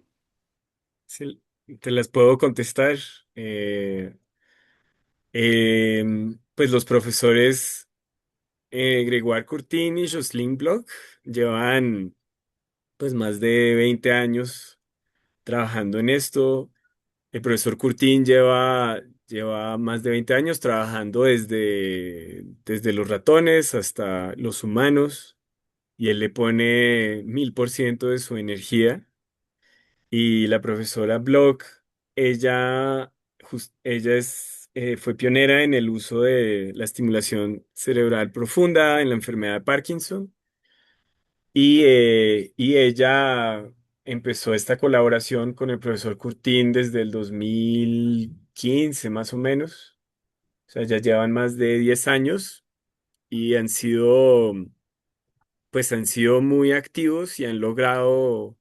sí, te las puedo contestar. Eh, pues los profesores Gregoire Curtin y Jocelyn Bloch llevan pues más de 20 años trabajando en esto. El profesor Curtin lleva más de 20 años trabajando desde los ratones hasta los humanos y él le pone 1000% de su energía. Y la profesora Block, fue pionera en el uso de la estimulación cerebral profunda en la enfermedad de Parkinson y ella empezó esta colaboración con el profesor Curtin desde el 2015 más o menos. O sea, ya llevan más de 10 años y han sido muy activos y han logrado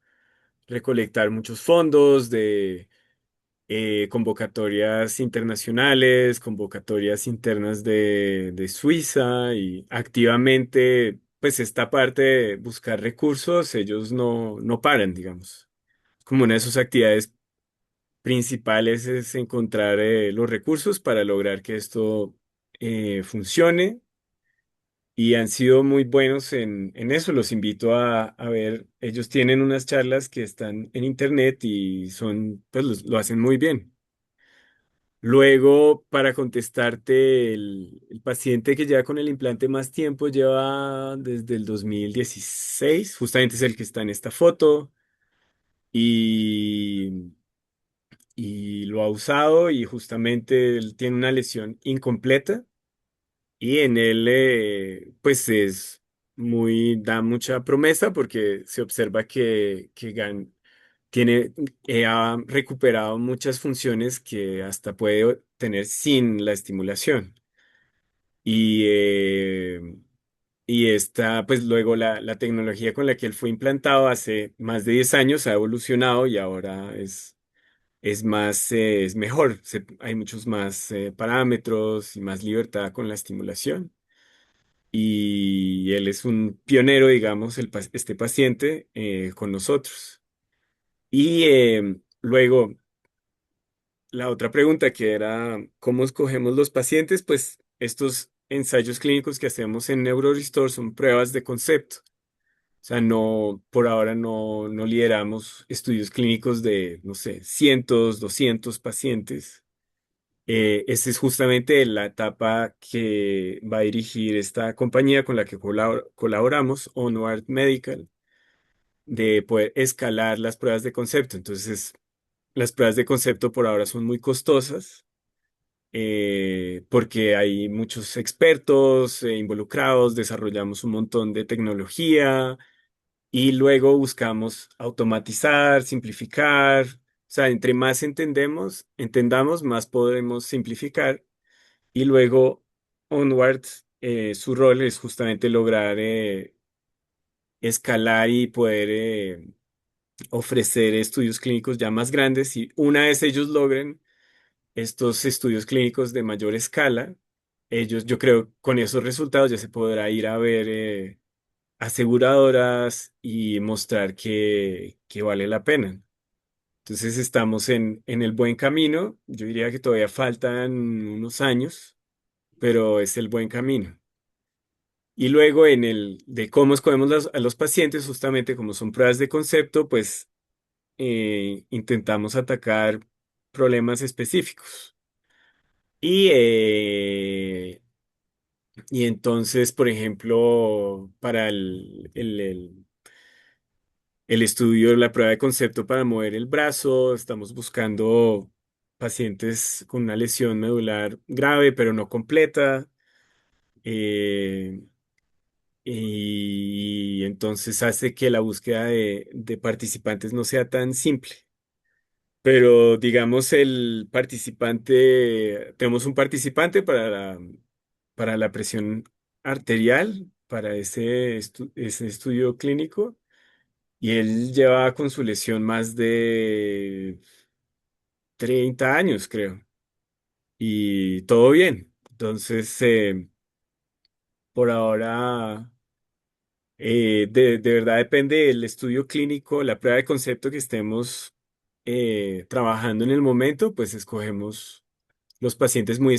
recolectar muchos fondos de convocatorias internacionales, convocatorias internas de Suiza y activamente, pues esta parte de buscar recursos, ellos no paran, digamos. Como una de sus actividades principales es encontrar los recursos para lograr que esto funcione y han sido muy buenos en eso. Los invito a ver, ellos tienen unas charlas que están en internet y pues lo hacen muy bien. Luego, para contestarte, el paciente que lleva con el implante más tiempo lleva desde el 2016, justamente es el que está en esta foto, y, y lo ha usado y justamente él tiene una lesión incompleta y en él pues da mucha promesa porque se observa que ha recuperado muchas funciones que hasta puede tener sin la estimulación. Y, pues luego la tecnología con la que él fue implantado hace más de 10 años ha evolucionado y ahora es mejor. Hay muchos más parámetros y más libertad con la estimulación. Y él es un pionero, digamos, este paciente con nosotros. Y luego, la otra pregunta que era, ¿cómo escogemos los pacientes? Pues estos ensayos clínicos que hacemos en NeuroRestore son pruebas de concepto. O sea, no, por ahora no lideramos estudios clínicos de, no sé, cientos, 200 pacientes. Esta es justamente la etapa que va a dirigir esta compañía con la que colaboramos, Onward Medical, de poder escalar las pruebas de concepto. Entonces, las pruebas de concepto por ahora son muy costosas porque hay muchos expertos involucrados, desarrollamos un montón de tecnología y luego buscamos automatizar, simplificar. O sea, entre más entendamos, más podremos simplificar. Y luego, Onward, su rol es justamente lograr escalar y poder ofrecer estudios clínicos ya más grandes. Y una vez ellos logren estos estudios clínicos de mayor escala, yo creo, con esos resultados ya se podrá ir a ver aseguradoras y mostrar que vale la pena. Entonces estamos en el buen camino. Yo diría que todavía faltan unos años, pero es el buen camino. Y luego en el de cómo escogemos a los pacientes, justamente como son pruebas de concepto, pues intentamos atacar problemas específicos. Y, y entonces, por ejemplo, para el estudio, la prueba de concepto para mover el brazo, estamos buscando pacientes con una lesión medular grave, pero no completa. eh, y entonces hace que la búsqueda de participantes no sea tan simple. Pero digamos, tenemos un participante para la presión arterial, para ese estudio clínico, y él lleva con su lesión más de 30 años, creo, y todo bien. Entonces, por ahora, de verdad depende del estudio clínico, la prueba de concepto que estemos trabajando en el momento, pues escogemos los pacientes muy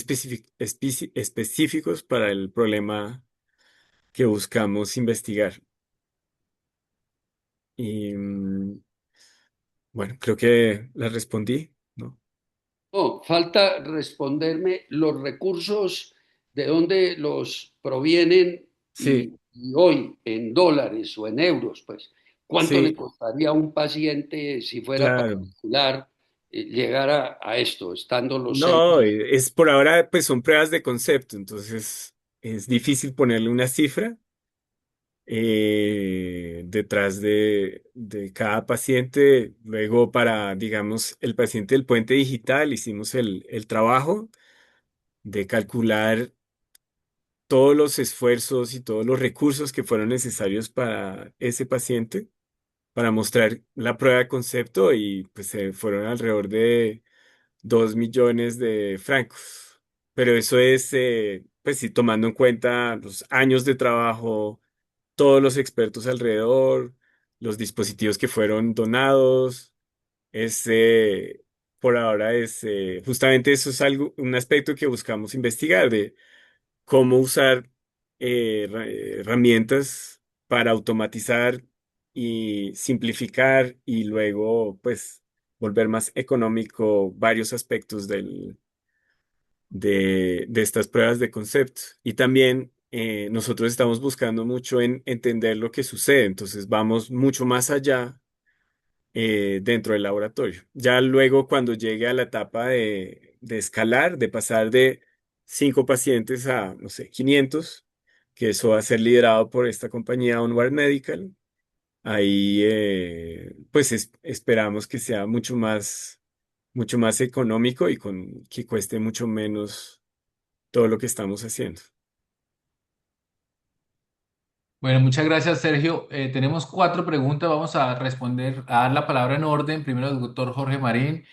específicos para el problema que buscamos investigar. Y bueno, creo que la respondí, ¿no? No, falta responderme los recursos, de dónde los provienen Sí, y hoy en dólares o en euros, pues, ¿cuánto le sí, costaría a un paciente si fuera claro. particular llegar a esto, estando los No, centros? es por ahora, pues son pruebas de concepto, entonces es difícil ponerle una cifra detrás de cada paciente. Luego para, digamos, el paciente del puente digital, hicimos el trabajo de calcular todos los esfuerzos y todos los recursos que fueron necesarios para ese paciente, para mostrar la prueba de concepto y pues fueron alrededor de 2 millones de francos. Pero eso es, pues sí, tomando en cuenta los años de trabajo, todos los expertos alrededor, los dispositivos que fueron donados. Es, por ahora es, justamente eso es algo, un aspecto que buscamos investigar de cómo usar herramientas para automatizar y simplificar y luego, pues, volver más económico varios aspectos de estas pruebas de concepto. Y también nosotros estamos buscando mucho en entender lo que sucede, entonces vamos mucho más allá dentro del laboratorio. Ya luego cuando llegue a la etapa de escalar, de pasar de 5 pacientes a, no sé, 500, que eso va a ser liderado por esta compañía Onward Medical, ahí pues esperamos que sea mucho más económico y que cueste mucho menos todo lo que estamos haciendo. Bueno, muchas gracias, Sergio. Tenemos cuatro preguntas. Vamos a responder, a dar la palabra en orden. Primero, el doctor Jorge Marín,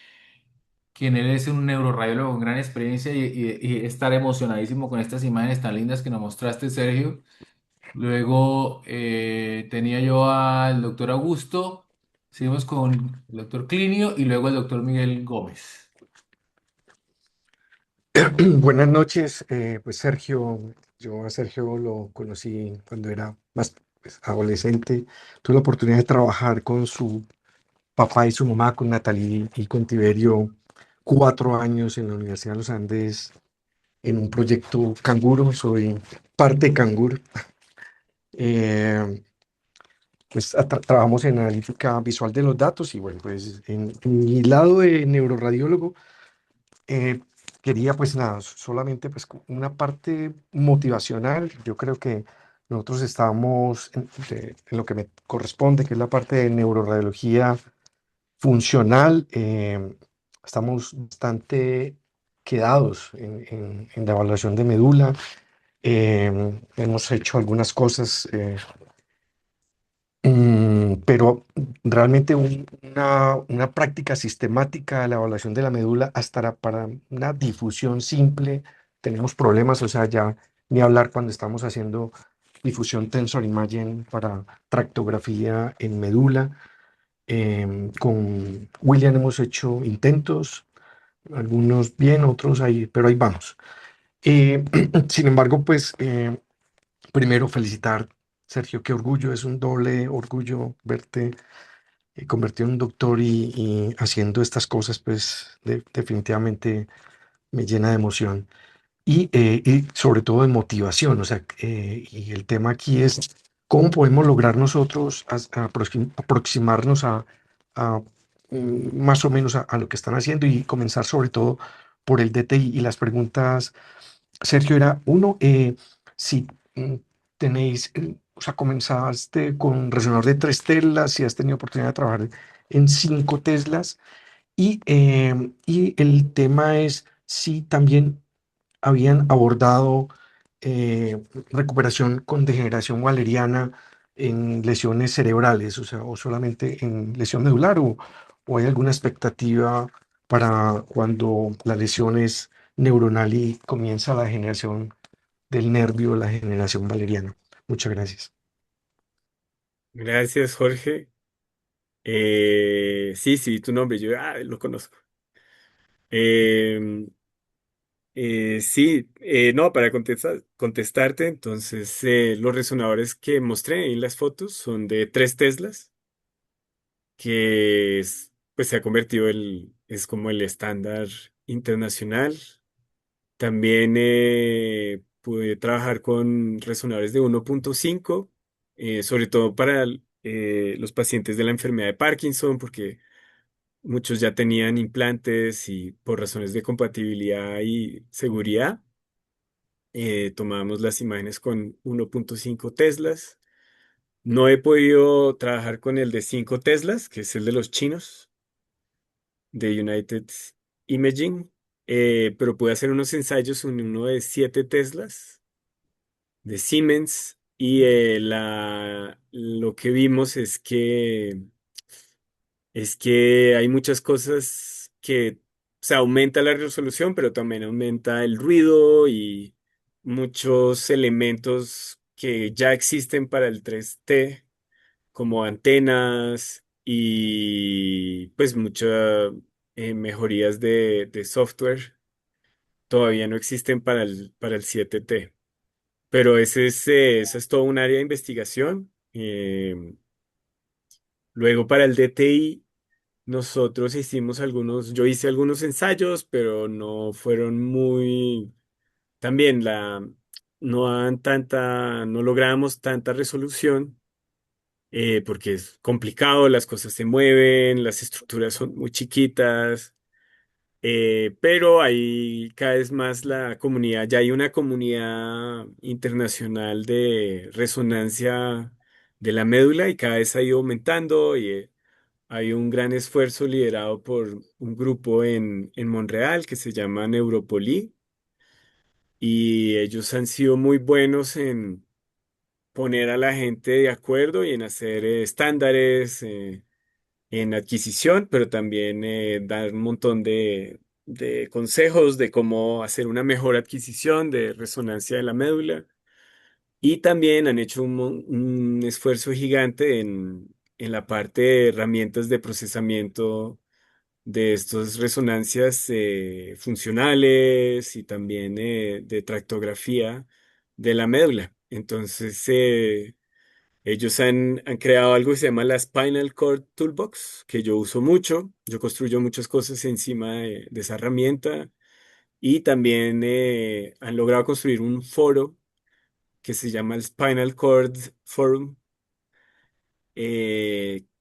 quien él es un neuroradiólogo con gran experiencia y estar emocionadísimo con estas imágenes tan lindas que nos mostraste, Sergio. Luego tenía yo al doctor Augusto. Seguimos con el doctor Clinio y luego el doctor Miguel Gómez. Buenas noches, pues Sergio, yo a Sergio lo conocí cuando era más pues, adolescente. Tuve la oportunidad de trabajar con su papá y su mamá, con Natalie y con Tiberio, 4 años en la Universidad de los Andes en un proyecto Canguro. Soy parte de Canguro. Eh, pues trabajamos en analítica visual de los datos y bueno, pues en mi lado de neuroradiólogo. Eh, Quería pues nada, solamente pues una parte motivacional. Yo creo que nosotros estamos en lo que me corresponde, que es la parte de neuroradiología funcional. Estamos bastante quedados en la evaluación de médula. Hemos hecho algunas cosas, pero realmente una práctica sistemática de la evaluación de la médula hasta para una difusión simple tenemos problemas, o sea, ya ni hablar cuando estamos haciendo difusión Tensor Imaging para tractografía en médula. Con William hemos hecho intentos, algunos bien, otros ahí, pero ahí vamos. Sin embargo, pues primero felicitar, Sergio, qué orgullo, es un doble orgullo verte convertido en un doctor y haciendo estas cosas, pues definitivamente me llena de emoción y sobre todo de motivación. O sea, y el tema aquí es cómo podemos lograr nosotros aproximarnos más o menos a lo que están haciendo y comenzar sobre todo por el DTI y las preguntas. Sergio, era uno, si mm, tenéis, o sea, comenzaste con resonador de 3 Teslas, si has tenido oportunidad de trabajar en 5 Teslas y el tema es si también habían abordado recuperación con degeneración waleriana en lesiones cerebrales, o sea, o solamente en lesión medular, o hay alguna expectativa para cuando la lesión es neuronal y comienza la degeneración del nervio, la degeneración valeriana. Muchas gracias. Gracias, Jorge. Sí, sí, tu nombre, yo lo conozco. Em, sí, no, para contestarte, entonces, los resonadores que mostré en las fotos son de 3 Teslas, que pues se ha convertido es como el estándar internacional. También pude trabajar con resonadores de 1.5, sobre todo para los pacientes de la enfermedad de Parkinson, porque muchos ya tenían implantes y por razones de compatibilidad y seguridad, tomábamos las imágenes con 1.5 Teslas. No he podido trabajar con el de 5 Teslas, que es el de los chinos, de United Imaging, pero pude hacer unos ensayos en uno de 7 Teslas de Siemens y lo que vimos es que hay muchas cosas que se aumenta la resolución, pero también aumenta el ruido y muchos elementos que ya existen para el 3T, como antenas y pues muchas mejorías de software, todavía no existen para el 7T. Pero esa es toda un área de investigación. Luego para el DTI, yo hice algunos ensayos, pero no fueron también no logramos tanta resolución, porque es complicado, las cosas se mueven, las estructuras son muy chiquitas. Pero hay cada vez más la comunidad, ya hay una comunidad internacional de resonancia de la médula y cada vez ha ido aumentando y hay un gran esfuerzo liderado por un grupo en Montreal que se llama Neuropoli y ellos han sido muy buenos en poner a la gente de acuerdo y en hacer estándares. En adquisición, pero también dar un montón de consejos de cómo hacer una mejor adquisición de resonancia de la médula. Y también han hecho un esfuerzo gigante en la parte de herramientas de procesamiento de estas resonancias funcionales y también de tractografía de la médula. Entonces, ellos han creado algo que se llama la Spinal Cord Toolbox, que yo uso mucho. Yo construyo muchas cosas encima de esa herramienta y también han logrado construir un foro que se llama el Spinal Cord Forum,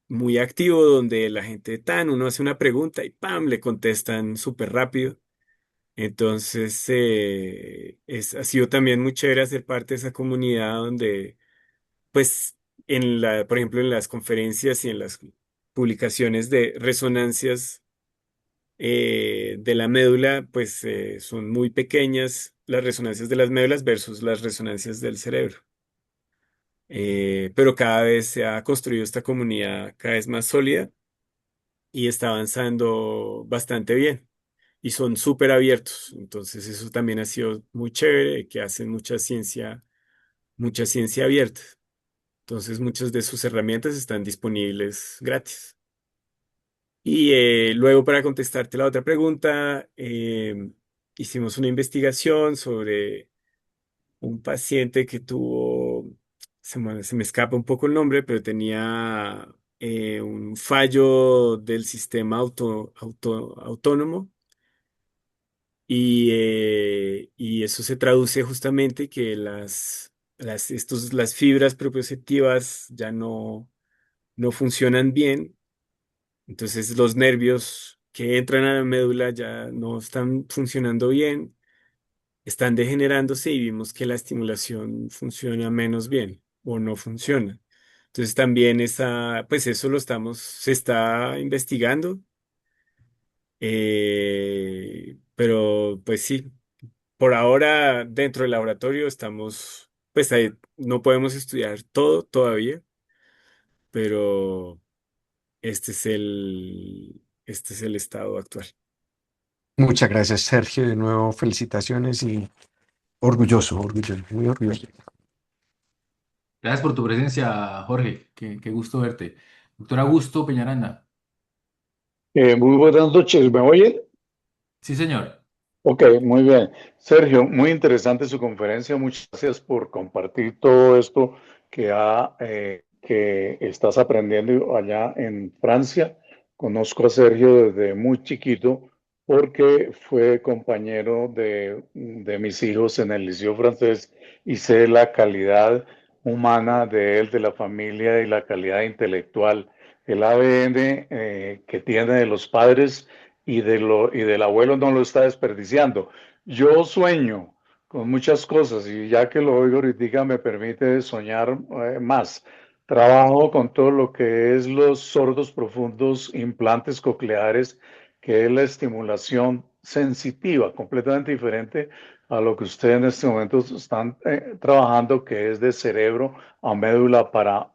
muy activo, donde la gente uno hace una pregunta y ¡pam! Le contestan súper rápido. Entonces, ha sido también muy chévere hacer parte de esa comunidad donde pues por ejemplo, en las conferencias y en las publicaciones de resonancias de la médula, pues son muy pequeñas las resonancias de las médulas versus las resonancias del cerebro. Pero cada vez se ha construido esta comunidad cada vez más sólida y está avanzando bastante bien. y son súper abiertos. Entonces eso también ha sido muy chévere, que hacen mucha ciencia abierta. Entonces muchas de sus herramientas están disponibles gratis. Y luego para contestarte la otra pregunta, hicimos una investigación sobre un paciente que tuvo, se me escapa un poco el nombre, pero tenía un fallo del sistema autónomo y eso se traduce justamente que las fibras propioceptivas ya no funcionan bien. Entonces los nervios que entran a la médula ya no están funcionando bien, están degenerándose y vimos que la estimulación funciona menos bien o no funciona. Entonces también pues eso se está investigando, pero pues sí, por ahora dentro del laboratorio pues ahí no podemos estudiar todo todavía, pero este es el estado actual. Muchas gracias, Sergio. De nuevo, felicitaciones y orgulloso, muy orgulloso. Gracias por tu presencia, Jorge. Qué gusto verte. Doctor Augusto Peñaranda. Muy buenas noches, ¿me oyen? Sí, señor. Ok, muy bien. Sergio, muy interesante su conferencia. Muchas gracias por compartir todo esto que estás aprendiendo allá en Francia. Conozco a Sergio desde muy chiquito porque fue compañero de mis hijos en el Liceo francés y sé la calidad humana de él, de la familia y la calidad intelectual, el ADN que tiene de los padres y del abuelo no lo está desperdiciando. Yo sueño con muchas cosas y ya que lo oigo ahorita me permite soñar más. Trabajo con todo lo que es los sordos profundos, implantes cocleares, que es la estimulación sensitiva, completamente diferente a lo que ustedes en este momento están trabajando, que es de cerebro a médula para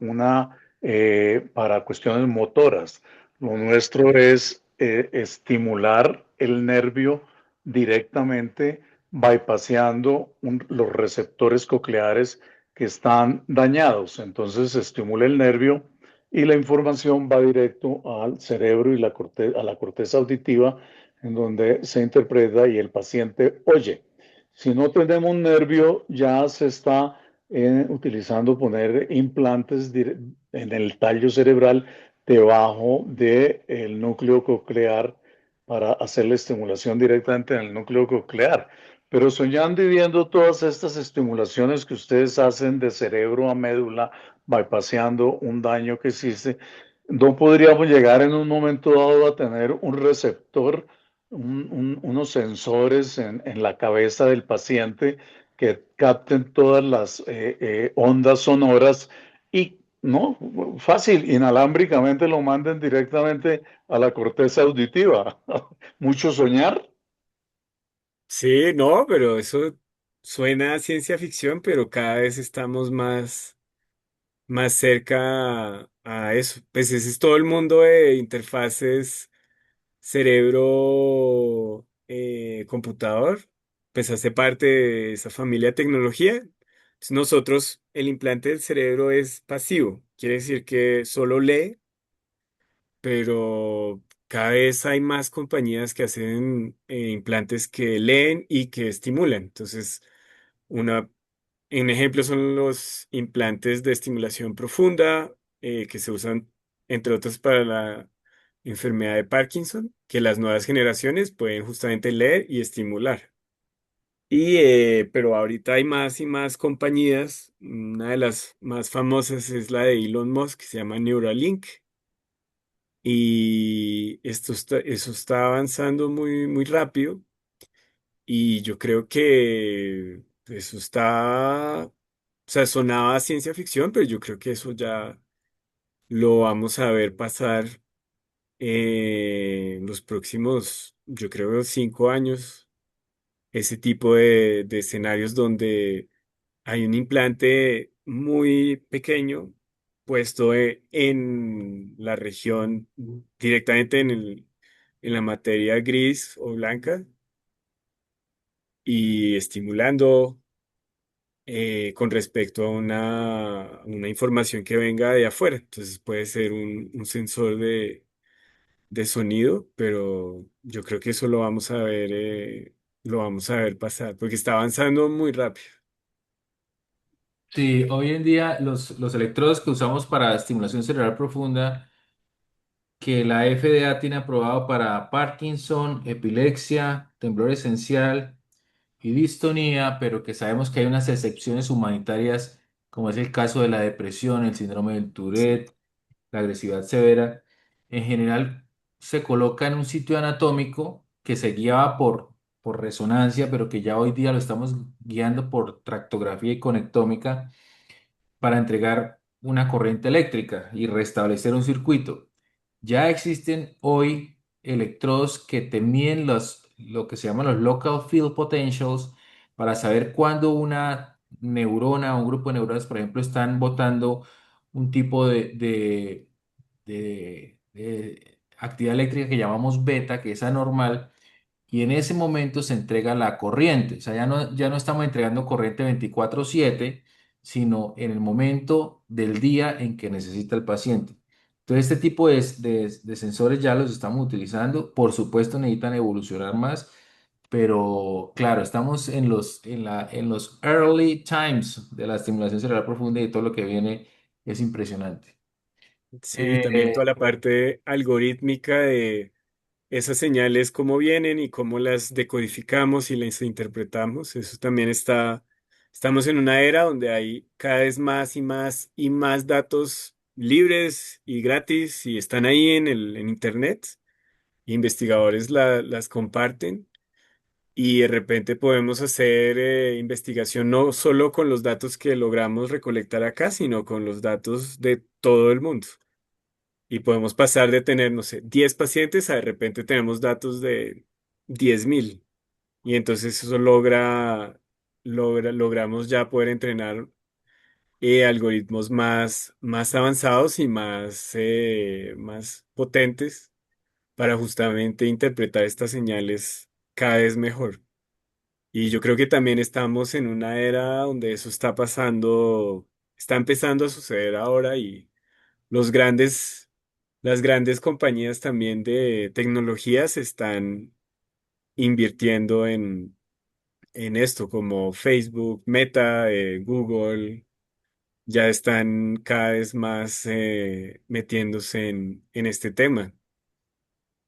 cuestiones motoras. Lo nuestro es estimular el nervio directamente, bypassando los receptores cocleares que están dañados. Entonces se estimula el nervio y la información va directo al cerebro y a la corteza auditiva, en donde se interpreta y el paciente oye. Si no tenemos un nervio, ya se está utilizando poner implantes en el tallo cerebral debajo del núcleo coclear para hacer la estimulación directamente en el núcleo coclear. Pero soñando y viendo todas estas estimulaciones que ustedes hacen de cerebro a médula, bypassando un daño que existe, no podríamos llegar en un momento dado a tener un receptor, unos sensores en la cabeza del paciente que capten todas las ondas sonoras y no, fácil, inalámbricamente lo manden directamente a la corteza auditiva. Mucho soñar. Sí, no, pero eso suena a ciencia ficción, pero cada vez estamos más cerca a eso. Pues ese es todo el mundo de interfaces cerebro computador, pues hace parte de esa familia de tecnología. Entonces, nosotros, el implante del cerebro es pasivo, quiere decir que solo lee, pero cada vez hay más compañías que hacen implantes que leen y que estimulan. Entonces, una, un ejemplo son los implantes de estimulación profunda que se usan, entre otros, para la enfermedad de Parkinson, que las nuevas generaciones pueden justamente leer y estimular. Pero ahorita hay más y más compañías. Una de las más famosas es la de Elon Musk, que se llama Neuralink. Y eso está avanzando muy, muy rápido. Y yo creo que eso o sea, sonaba a ciencia ficción, pero yo creo que eso ya lo vamos a ver pasar en los próximos, yo creo, 5 años. Ese tipo de escenarios donde hay un implante muy pequeño puesto en la región, directamente en la materia gris o blanca y estimulando con respecto a una información que venga de afuera. Entonces puede ser un sensor de sonido, pero yo creo que eso lo vamos a ver pasar, porque está avanzando muy rápido. Sí, hoy en día los electrodos que usamos para estimulación cerebral profunda, que la FDA tiene aprobado para Parkinson, epilepsia, temblor esencial y distonía, pero que sabemos que hay unas excepciones humanitarias, como es el caso de la depresión, el síndrome del Tourette, la agresividad severa, en general se coloca en un sitio anatómico que se guiaba por resonancia, pero que ya hoy día lo estamos guiando por tractografía y conectómica para entregar una corriente eléctrica y restablecer un circuito. Ya existen hoy electrodos que te miden lo que se llaman los local field potentials para saber cuándo una neurona o un grupo de neuronas, por ejemplo, están botando un tipo de actividad eléctrica que llamamos beta, que es anormal, y en ese momento se entrega la corriente. O sea, ya no estamos entregando corriente 24/7, sino en el momento del día en que necesita el paciente. Entonces, este tipo de sensores ya los estamos utilizando. Por supuesto, necesitan evolucionar más, pero claro, estamos en los early times de la estimulación cerebral profunda y todo lo que viene es impresionante. Sí, también Eh, toda la parte algorítmica de esas señales, cómo vienen y cómo las decodificamos y las interpretamos. Eso también estamos en una era donde hay cada vez más y más y más datos libres y gratis y están ahí en Internet. Investigadores las comparten y de repente podemos hacer investigación no solo con los datos que logramos recolectar acá, sino con los datos de todo el mundo. Y podemos pasar de tener, no sé, 10 pacientes a de repente tenemos datos de 10.000. Y entonces eso logramos ya poder entrenar algoritmos más avanzados y más potentes para justamente interpretar estas señales cada vez mejor. Y yo creo que también estamos en una era donde eso está empezando a suceder ahora y los grandes, las grandes compañías también de tecnologías están invirtiendo en esto, como Facebook, Meta, Google, ya están cada vez más metiéndose en este tema.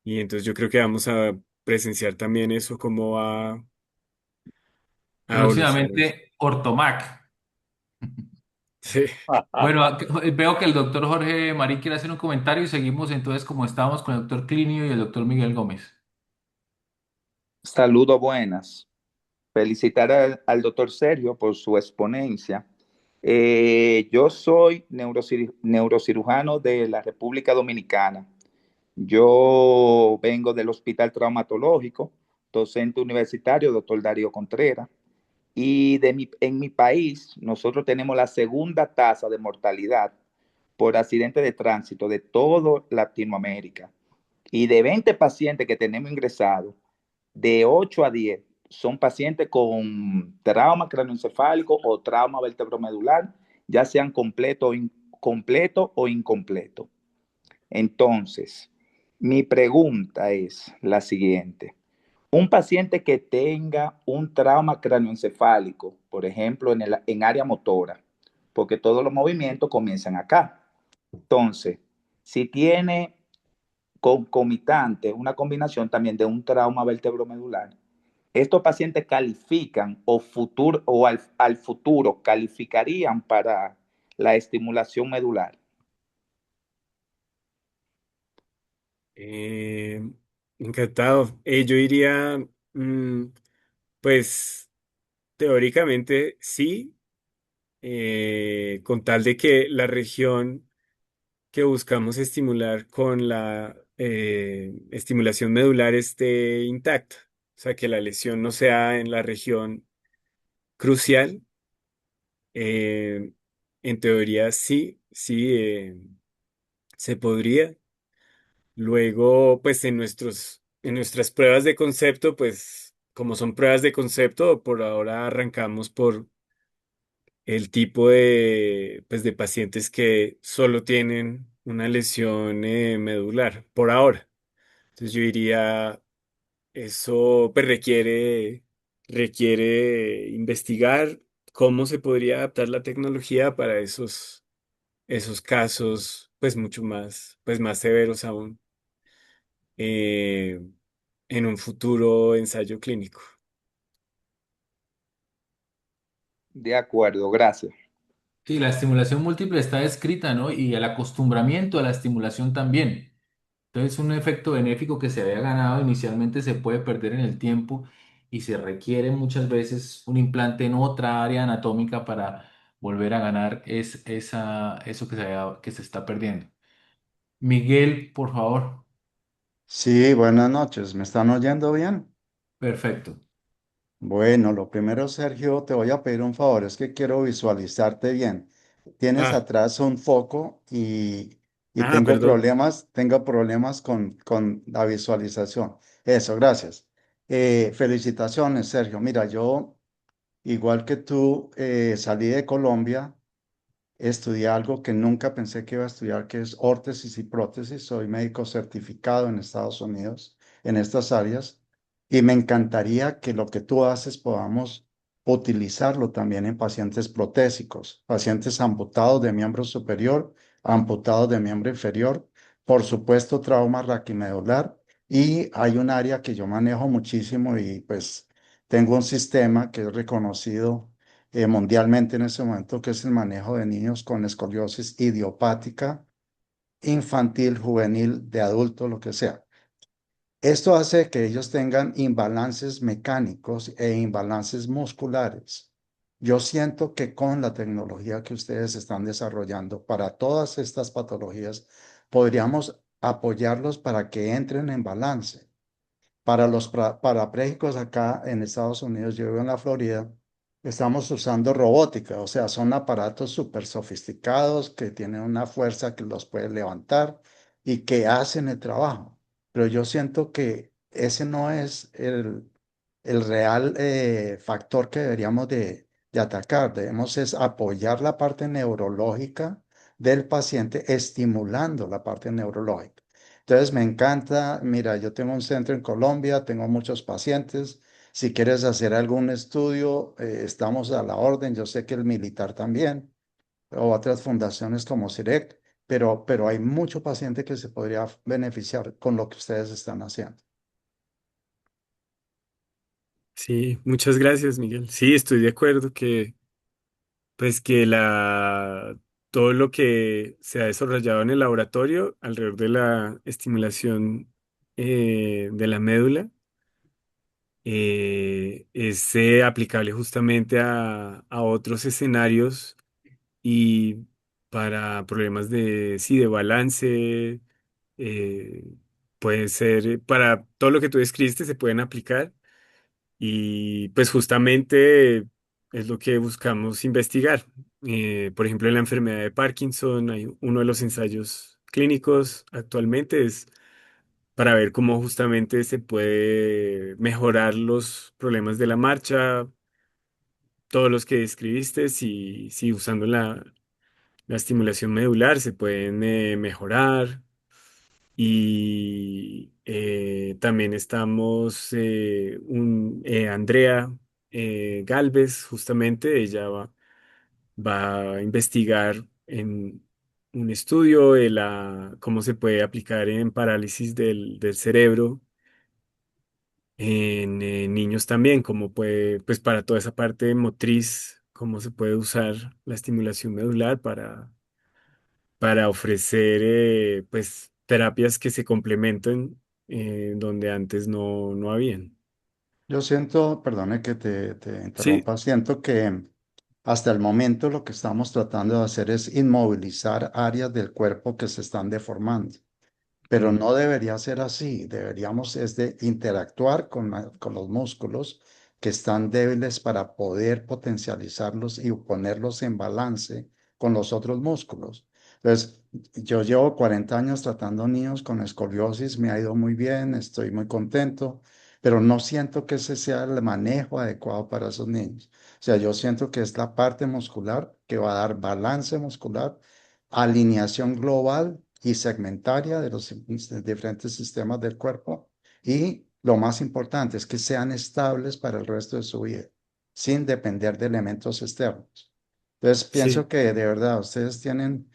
Y entonces yo creo que vamos a presenciar también eso, cómo va a evolucionar. Próximamente, Ortomac. Sí. Bueno, veo que el doctor Jorge Marín quiere hacer un comentario y seguimos entonces como estábamos con el doctor Clinio y el doctor Miguel Gómez. Saludos, buenas. Felicitar al doctor Sergio por su exponencia. Yo soy neurocirujano de la República Dominicana. Yo vengo del Hospital Traumatológico, docente universitario, doctor Darío Contreras. Y en mi país, nosotros tenemos la segunda tasa de mortalidad por accidente de tránsito de toda Latinoamérica. Y de 20 pacientes que tenemos ingresados, de 8 a 10 son pacientes con trauma craneoencefálico o trauma vertebromedular, ya sean completo o incompleto. Entonces, mi pregunta es la siguiente. Un paciente que tenga un trauma craneoencefálico, por ejemplo, en área motora, porque todos los movimientos comienzan acá. Entonces, si tiene concomitante, una combinación también de un trauma vertebromedular, estos pacientes califican o al futuro calificarían para la estimulación medular. Eh, Encantado. Yo diría, mm, pues teóricamente sí, con tal de que la región que buscamos estimular con la estimulación medular esté intacta. O sea, que la lesión no sea en la región crucial. Eh, en teoría sí, sí, se podría. Luego, pues en nuestras pruebas de concepto, pues como son pruebas de concepto, por ahora arrancamos por el tipo pues, de pacientes que solo tienen una lesión medular, por ahora. Entonces yo diría, eso pues, requiere investigar cómo se podría adaptar la tecnología para esos casos, pues mucho más, pues más severos aún, eh, en un futuro ensayo clínico. De acuerdo, gracias. Sí, la estimulación múltiple está descrita, ¿no? Y el acostumbramiento a la estimulación también. Entonces, un efecto benéfico que se había ganado inicialmente se puede perder en el tiempo y se requiere muchas veces un implante en otra área anatómica para volver a ganar eso que se está perdiendo. Miguel, por favor. Sí, buenas noches. ¿Me están oyendo bien? Perfecto. Bueno, lo primero, Sergio, te voy a pedir un favor, es que quiero visualizarte bien. Tienes Ah, atrás un foco y perdón. tengo problemas con la visualización. Eso, gracias. Felicitaciones, Sergio. Mira, yo, igual que tú, salí de Colombia. Estudié algo que nunca pensé que iba a estudiar, que es órtesis y prótesis. Soy médico certificado en Estados Unidos en estas áreas y me encantaría que lo que tú haces podamos utilizarlo también en pacientes protésicos, pacientes amputados de miembro superior, amputados de miembro inferior, por supuesto trauma raquimedular, y hay un área que yo manejo muchísimo y pues tengo un sistema que es reconocido mundialmente en ese momento, que es el manejo de niños con escoliosis idiopática, infantil, juvenil, de adulto, lo que sea. Esto hace que ellos tengan imbalances mecánicos e imbalances musculares. Yo siento que con la tecnología que ustedes están desarrollando para todas estas patologías, podríamos apoyarlos para que entren en balance. Para los parapléjicos acá en Estados Unidos, yo vivo en la Florida, estamos usando robótica, o sea, son aparatos súper sofisticados que tienen una fuerza que los puede levantar y que hacen el trabajo. Pero yo siento que ese no es el real factor que deberíamos de atacar. Debemos es apoyar la parte neurológica del paciente, estimulando la parte neurológica. Entonces me encanta, mira, yo tengo un centro en Colombia, tengo muchos pacientes. Si quieres hacer algún estudio, estamos a la orden. Yo sé que el militar también, o otras fundaciones como CIREC, pero hay mucho paciente que se podría beneficiar con lo que ustedes están haciendo. Sí, muchas gracias, Miguel. Sí, estoy de acuerdo pues que todo lo que se ha desarrollado en el laboratorio alrededor de la estimulación de la médula es aplicable justamente a otros escenarios y para problemas sí, de balance, eh, puede ser, para todo lo que tú describiste se pueden aplicar. Y pues justamente es lo que buscamos investigar. Por ejemplo, en la enfermedad de Parkinson hay uno de los ensayos clínicos actualmente es para ver cómo justamente se puede mejorar los problemas de la marcha, todos los que describiste, si usando la estimulación medular se pueden mejorar. Y también estamos, Andrea Galvez, justamente, ella va a investigar en un estudio de cómo se puede aplicar en parálisis del cerebro, en niños también, cómo puede, pues para toda esa parte motriz, cómo se puede usar la estimulación medular para ofrecer pues terapias que se complementen donde antes no habían. Yo siento, perdone que te Sí, interrumpa, siento que hasta el momento lo que estamos tratando de hacer es inmovilizar áreas del cuerpo que se están deformando. Pero mm, no debería ser así. Deberíamos es de interactuar con los músculos que están débiles para poder potencializarlos y ponerlos en balance con los otros músculos. Entonces, yo llevo 40 años tratando niños con escoliosis, me ha ido muy bien, estoy muy contento, pero no siento que ese sea el manejo adecuado para esos niños. O sea, yo siento que es la parte muscular que va a dar balance muscular, alineación global y segmentaria de los diferentes sistemas del cuerpo y lo más importante es que sean estables para el resto de su vida, sin depender de elementos externos. Entonces, pienso Sí, que de verdad ustedes tienen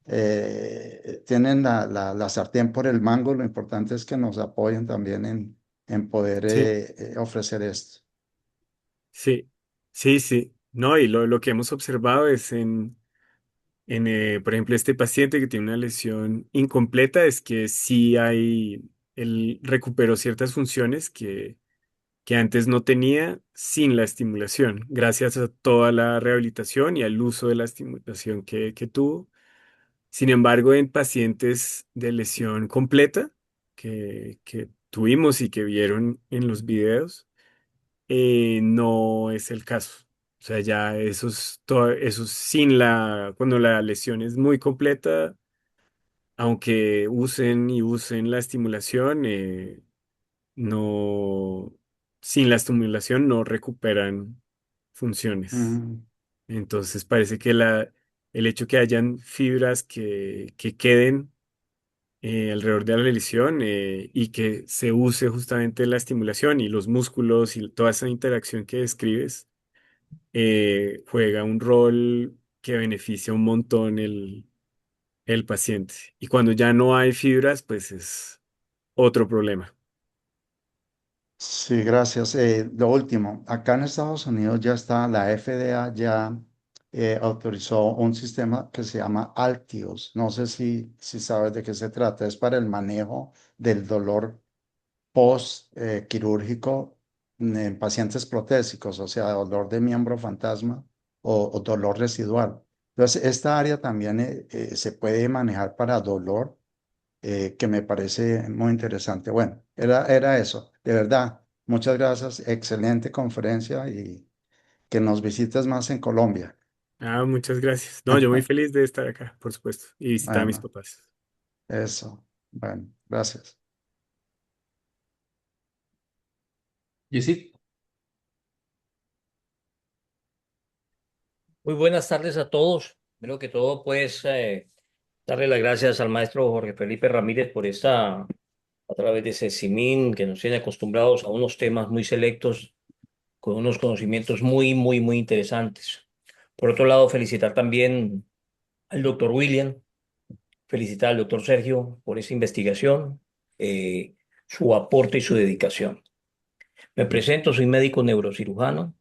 la sartén por el mango. Lo importante es que nos apoyen también en poder sí, ofrecer esto. sí, sí, sí. No, y lo que hemos observado es por ejemplo, este paciente que tiene una lesión incompleta, es que sí él recuperó ciertas funciones que antes no tenía sin la estimulación, gracias a toda la rehabilitación y al uso de la estimulación que tuvo. Sin embargo, en pacientes de lesión completa que tuvimos y que vieron en los videos, no es el caso. O sea, ya esos cuando la lesión es muy completa, aunque usen y usen la estimulación, no, sin la estimulación no recuperan funciones. Mm, Entonces parece que el hecho que hayan fibras que queden alrededor de la lesión, y que se use justamente la estimulación y los músculos y toda esa interacción que describes, juega un rol que beneficia un montón el paciente. Y cuando ya no hay fibras, pues es otro problema. sí, gracias. Lo último, acá en Estados Unidos ya está, la FDA ya autorizó un sistema que se llama Altios. No sé si sabes de qué se trata. Es para el manejo del dolor post quirúrgico en pacientes protésicos, o sea, dolor de miembro fantasma o dolor residual. Entonces, esta área también se puede manejar para dolor, que me parece muy interesante. Bueno, era eso. De verdad, muchas gracias. Excelente conferencia y que nos visites más en Colombia. Ah, muchas gracias. No, yo muy feliz de estar acá, por supuesto, y visitar a mis Bueno, papás. eso. Bueno, gracias. Yesid, Muy buenas tardes a todos. Primero que todo, pues, darle las gracias al maestro Jorge Felipe Ramírez por a través de ese simín que nos tiene acostumbrados a unos temas muy selectos, con unos conocimientos muy interesantes. Por otro lado, felicitar también al doctor William, felicitar al doctor Sergio por esa investigación, su aporte y su dedicación. Me presento, soy médico neurocirujano.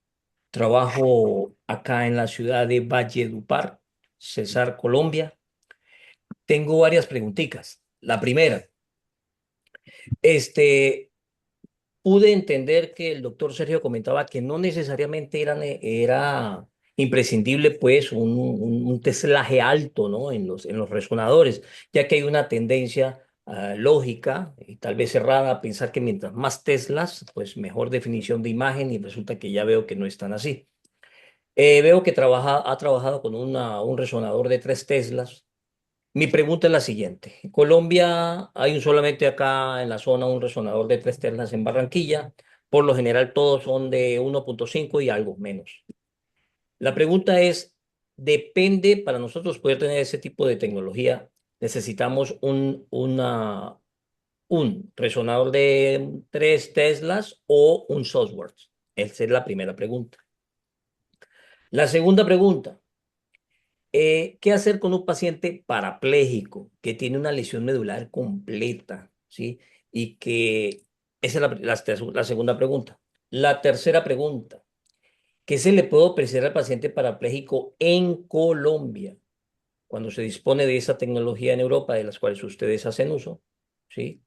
Trabajo acá en la ciudad de Valledupar, Cesar, Colombia. Tengo varias preguntitas. La primera, este, pude entender que el doctor Sergio comentaba que no necesariamente era imprescindible pues un teslaje alto, ¿no? En los resonadores, ya que hay una tendencia lógica y tal vez errada a pensar que mientras más teslas, pues mejor definición de imagen, y resulta que ya veo que no es tan así. Veo que ha trabajado con un resonador de 3 teslas. Mi pregunta es la siguiente. En Colombia hay solamente acá en la zona un resonador de 3 teslas en Barranquilla. Por lo general todos son de 1,5 y algo menos. La pregunta es, depende, para nosotros poder tener ese tipo de tecnología, necesitamos un resonador de 3 teslas o un software. Esa es la primera pregunta. La segunda pregunta. ¿Qué hacer con un paciente parapléjico que tiene una lesión medular completa? ¿Sí? Y que esa es la segunda pregunta. La tercera pregunta, ¿qué se le puede ofrecer al paciente parapléjico en Colombia cuando se dispone de esa tecnología en Europa de las cuales ustedes hacen uso? ¿Sí?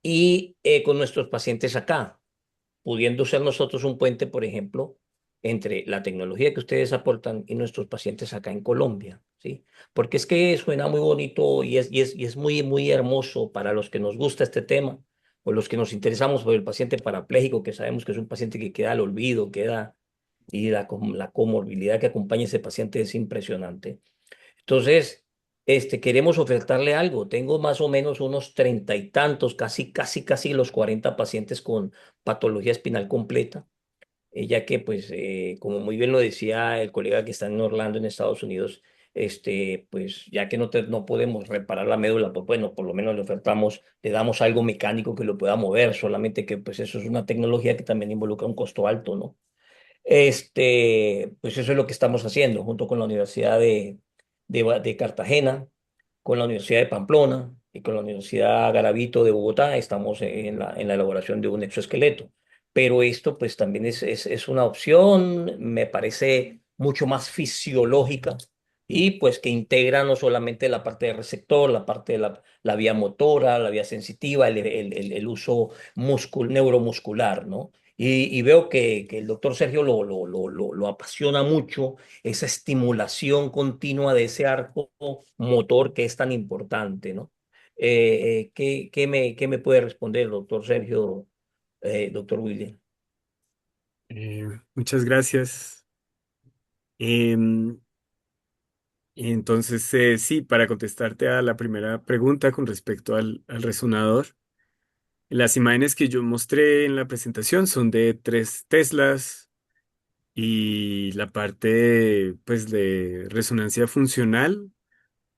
Y con nuestros pacientes acá, pudiendo ser nosotros un puente, por ejemplo, entre la tecnología que ustedes aportan y nuestros pacientes acá en Colombia, ¿sí? Porque es que suena muy bonito y es muy hermoso para los que nos gusta este tema o los que nos interesamos por el paciente parapléjico, que sabemos que es un paciente que queda al olvido, y la comorbilidad que acompaña a ese paciente es impresionante. Entonces, queremos ofertarle algo. Tengo más o menos unos treinta y tantos, casi los 40 pacientes con patología espinal completa, ya que, pues, como muy bien lo decía el colega que está en Orlando, en Estados Unidos, pues, ya que no podemos reparar la médula, pues bueno, por lo menos le ofertamos, le damos algo mecánico que lo pueda mover, solamente que, pues, eso es una tecnología que también involucra un costo alto, ¿no? Pues eso es lo que estamos haciendo junto con la Universidad de Cartagena, con la Universidad de Pamplona y con la Universidad Garavito de Bogotá. Estamos en la elaboración de un exoesqueleto. Pero esto pues también es una opción, me parece mucho más fisiológica y pues que integra no solamente la parte del receptor, la parte de la vía motora, la vía sensitiva, el uso neuromuscular, ¿no? Y veo que el doctor Sergio lo apasiona mucho esa estimulación continua de ese arco motor que es tan importante, ¿no? ¿Qué me puede responder, doctor Sergio, doctor William? Muchas gracias. Em, entonces, sí, para contestarte a la primera pregunta con respecto al resonador, las imágenes que yo mostré en la presentación son de 3 Teslas y la parte, pues, de resonancia funcional,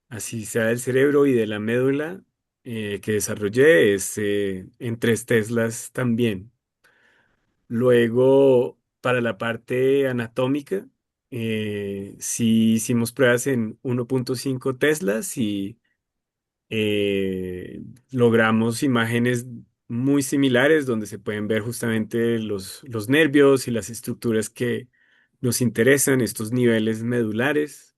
así sea del cerebro y de la médula, que desarrollé, es en 3 Teslas también. Luego, para la parte anatómica, sí hicimos pruebas en 1.5 Teslas y logramos imágenes muy similares donde se pueden ver justamente los nervios y las estructuras que nos interesan, estos niveles medulares.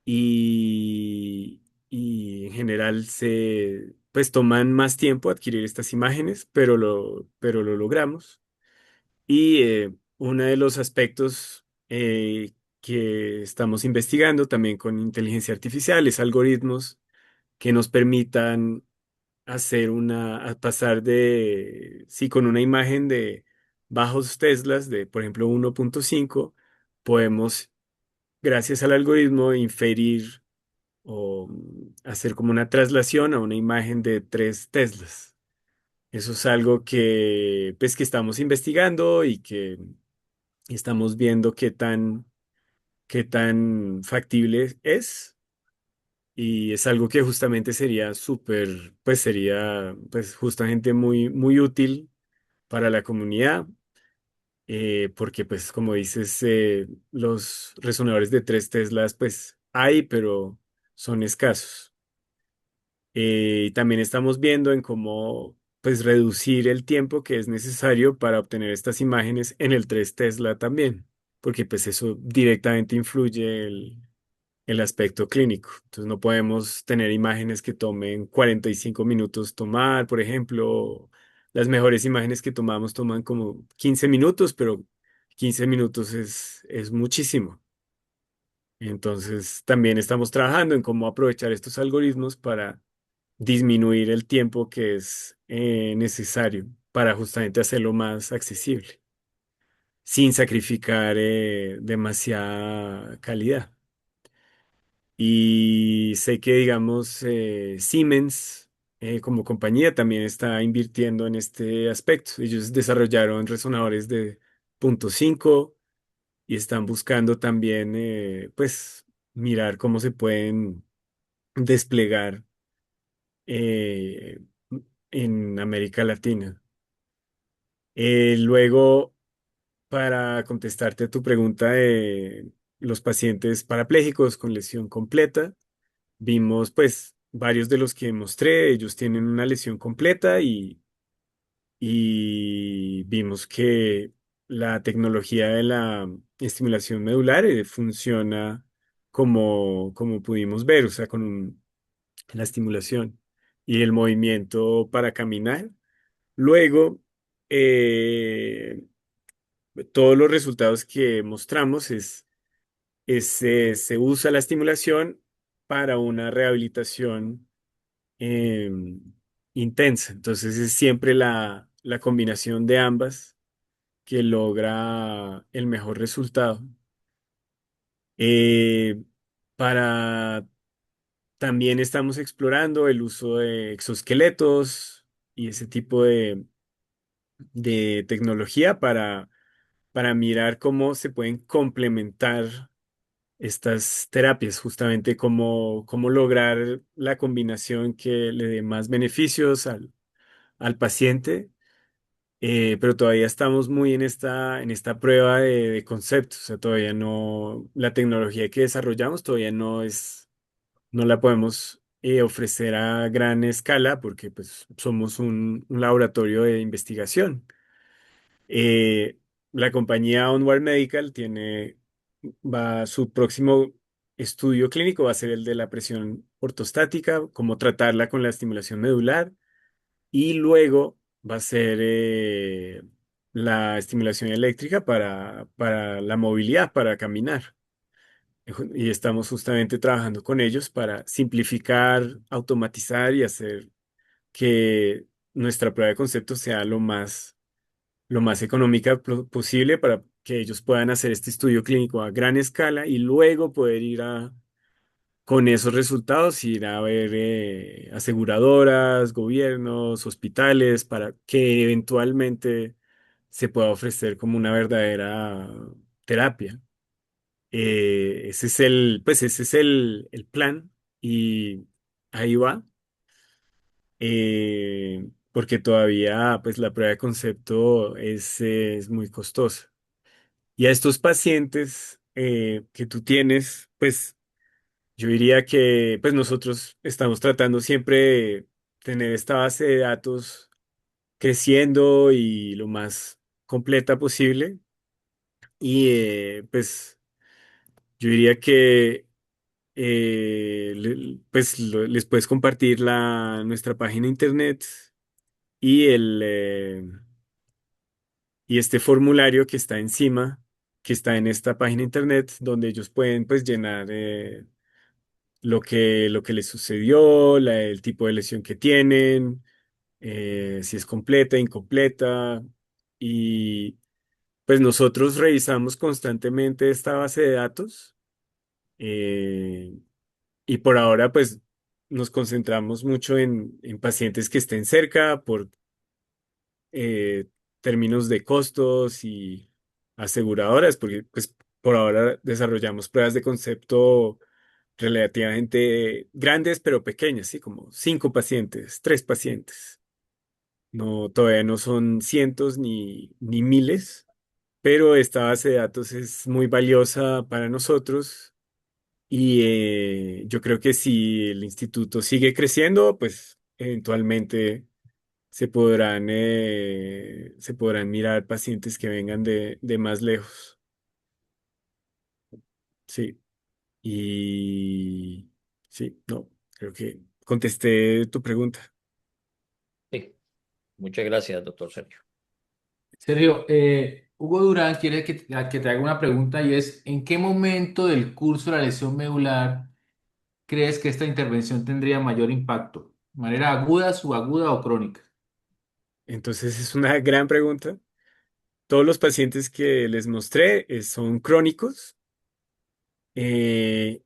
Y, y en general pues toman más tiempo adquirir estas imágenes, pero lo logramos. Y uno de los aspectos que estamos investigando también con inteligencia artificial es algoritmos que nos permitan a pasar sí, con una imagen de bajos Teslas, de por ejemplo 1.5, podemos, gracias al algoritmo, inferir o hacer como una traslación a una imagen de 3 Teslas. Eso es algo pues, que estamos investigando y que estamos viendo qué tan factible es. Y es algo que justamente sería súper, pues sería pues justamente muy, muy útil para la comunidad, porque pues como dices, los resonadores de 3 Teslas pues hay, pero son escasos. Y también estamos viendo en cómo pues reducir el tiempo que es necesario para obtener estas imágenes en el 3 Tesla también, porque pues eso directamente influye el aspecto clínico. Entonces no podemos tener imágenes que tomen 45 minutos tomar, por ejemplo. Las mejores imágenes que tomamos toman como 15 minutos, pero 15 minutos es muchísimo. Entonces también estamos trabajando en cómo aprovechar estos algoritmos para disminuir el tiempo que es necesario para justamente hacerlo más accesible, sin sacrificar demasiada calidad. Y sé que, digamos, Siemens como compañía también está invirtiendo en este aspecto. Ellos desarrollaron resonadores de 0.5 y están buscando también, pues, mirar cómo se pueden desplegar eh, en América Latina. Luego, para contestarte a tu pregunta de los pacientes parapléjicos con lesión completa, vimos pues varios de los que mostré, ellos tienen una lesión completa y vimos que la tecnología de la estimulación medular funciona como pudimos ver, o sea, la estimulación y el movimiento para caminar. Luego, eh, todos los resultados que mostramos se usa la estimulación para una rehabilitación eh, intensa. Entonces es siempre la combinación de ambas que logra el mejor resultado. Eh, para también estamos explorando el uso de exoesqueletos y ese tipo de tecnología para mirar cómo se pueden complementar estas terapias, justamente cómo lograr la combinación que le dé más beneficios al paciente. Pero todavía estamos muy en esta prueba de conceptos. O sea, todavía no, la tecnología que desarrollamos todavía no la podemos ofrecer a gran escala porque pues somos un laboratorio de investigación. Eh, la compañía Onward Medical su próximo estudio clínico va a ser el de la presión ortostática, cómo tratarla con la estimulación medular, y luego va a ser la estimulación eléctrica para la movilidad, para caminar. Y estamos justamente trabajando con ellos para simplificar, automatizar y hacer que nuestra prueba de concepto sea lo más económica posible para que ellos puedan hacer este estudio clínico a gran escala y luego poder con esos resultados, ir a ver aseguradoras, gobiernos, hospitales, para que eventualmente se pueda ofrecer como una verdadera terapia. Ese es el plan y ahí va. Porque todavía pues la prueba de concepto es muy costosa. Y a estos pacientes que tú tienes, pues yo diría que pues nosotros estamos tratando siempre de tener esta base de datos creciendo y lo más completa posible. Y pues yo diría que les puedes compartir nuestra página de internet y este formulario que está encima, que está en esta página de internet, donde ellos pueden pues llenar lo que les sucedió, el tipo de lesión que tienen, si es completa, incompleta. Y pues nosotros revisamos constantemente esta base de datos, eh, y por ahora pues nos concentramos mucho en pacientes que estén cerca por eh, términos de costos y aseguradoras, porque pues por ahora desarrollamos pruebas de concepto relativamente grandes pero pequeñas, ¿sí? Como 5 pacientes, 3 pacientes. No, todavía no son cientos ni miles, pero esta base de datos es muy valiosa para nosotros y yo creo que si el instituto sigue creciendo, pues eventualmente se podrán mirar pacientes que vengan de más lejos. Sí, y sí, no, creo que contesté tu pregunta. Sí, muchas gracias, doctor Sergio. Sergio, Hugo Durán quiere que te haga una pregunta y es, ¿en qué momento del curso de la lesión medular crees que esta intervención tendría mayor impacto? ¿De manera aguda, subaguda o crónica? Entonces es una gran pregunta. Todos los pacientes que les mostré son crónicos, eh,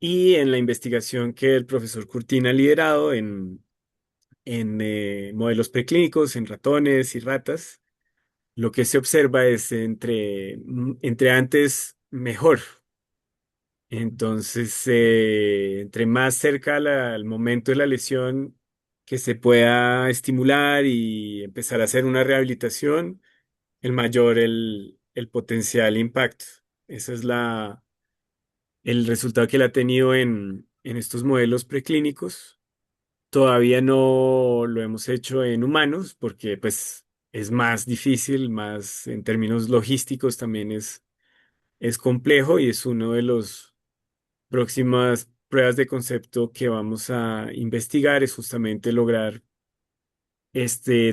y en la investigación que el profesor Curtin ha liderado en modelos preclínicos, en ratones y ratas, lo que se observa es entre antes mejor. Entonces, entre más cerca al momento de la lesión que se pueda estimular y empezar a hacer una rehabilitación, el mayor el potencial impacto. Ese es el resultado que él ha tenido en estos modelos preclínicos. Todavía no lo hemos hecho en humanos porque pues es más difícil, más en términos logísticos también es complejo y es uno de los próximas pruebas de concepto que vamos a investigar, es justamente lograr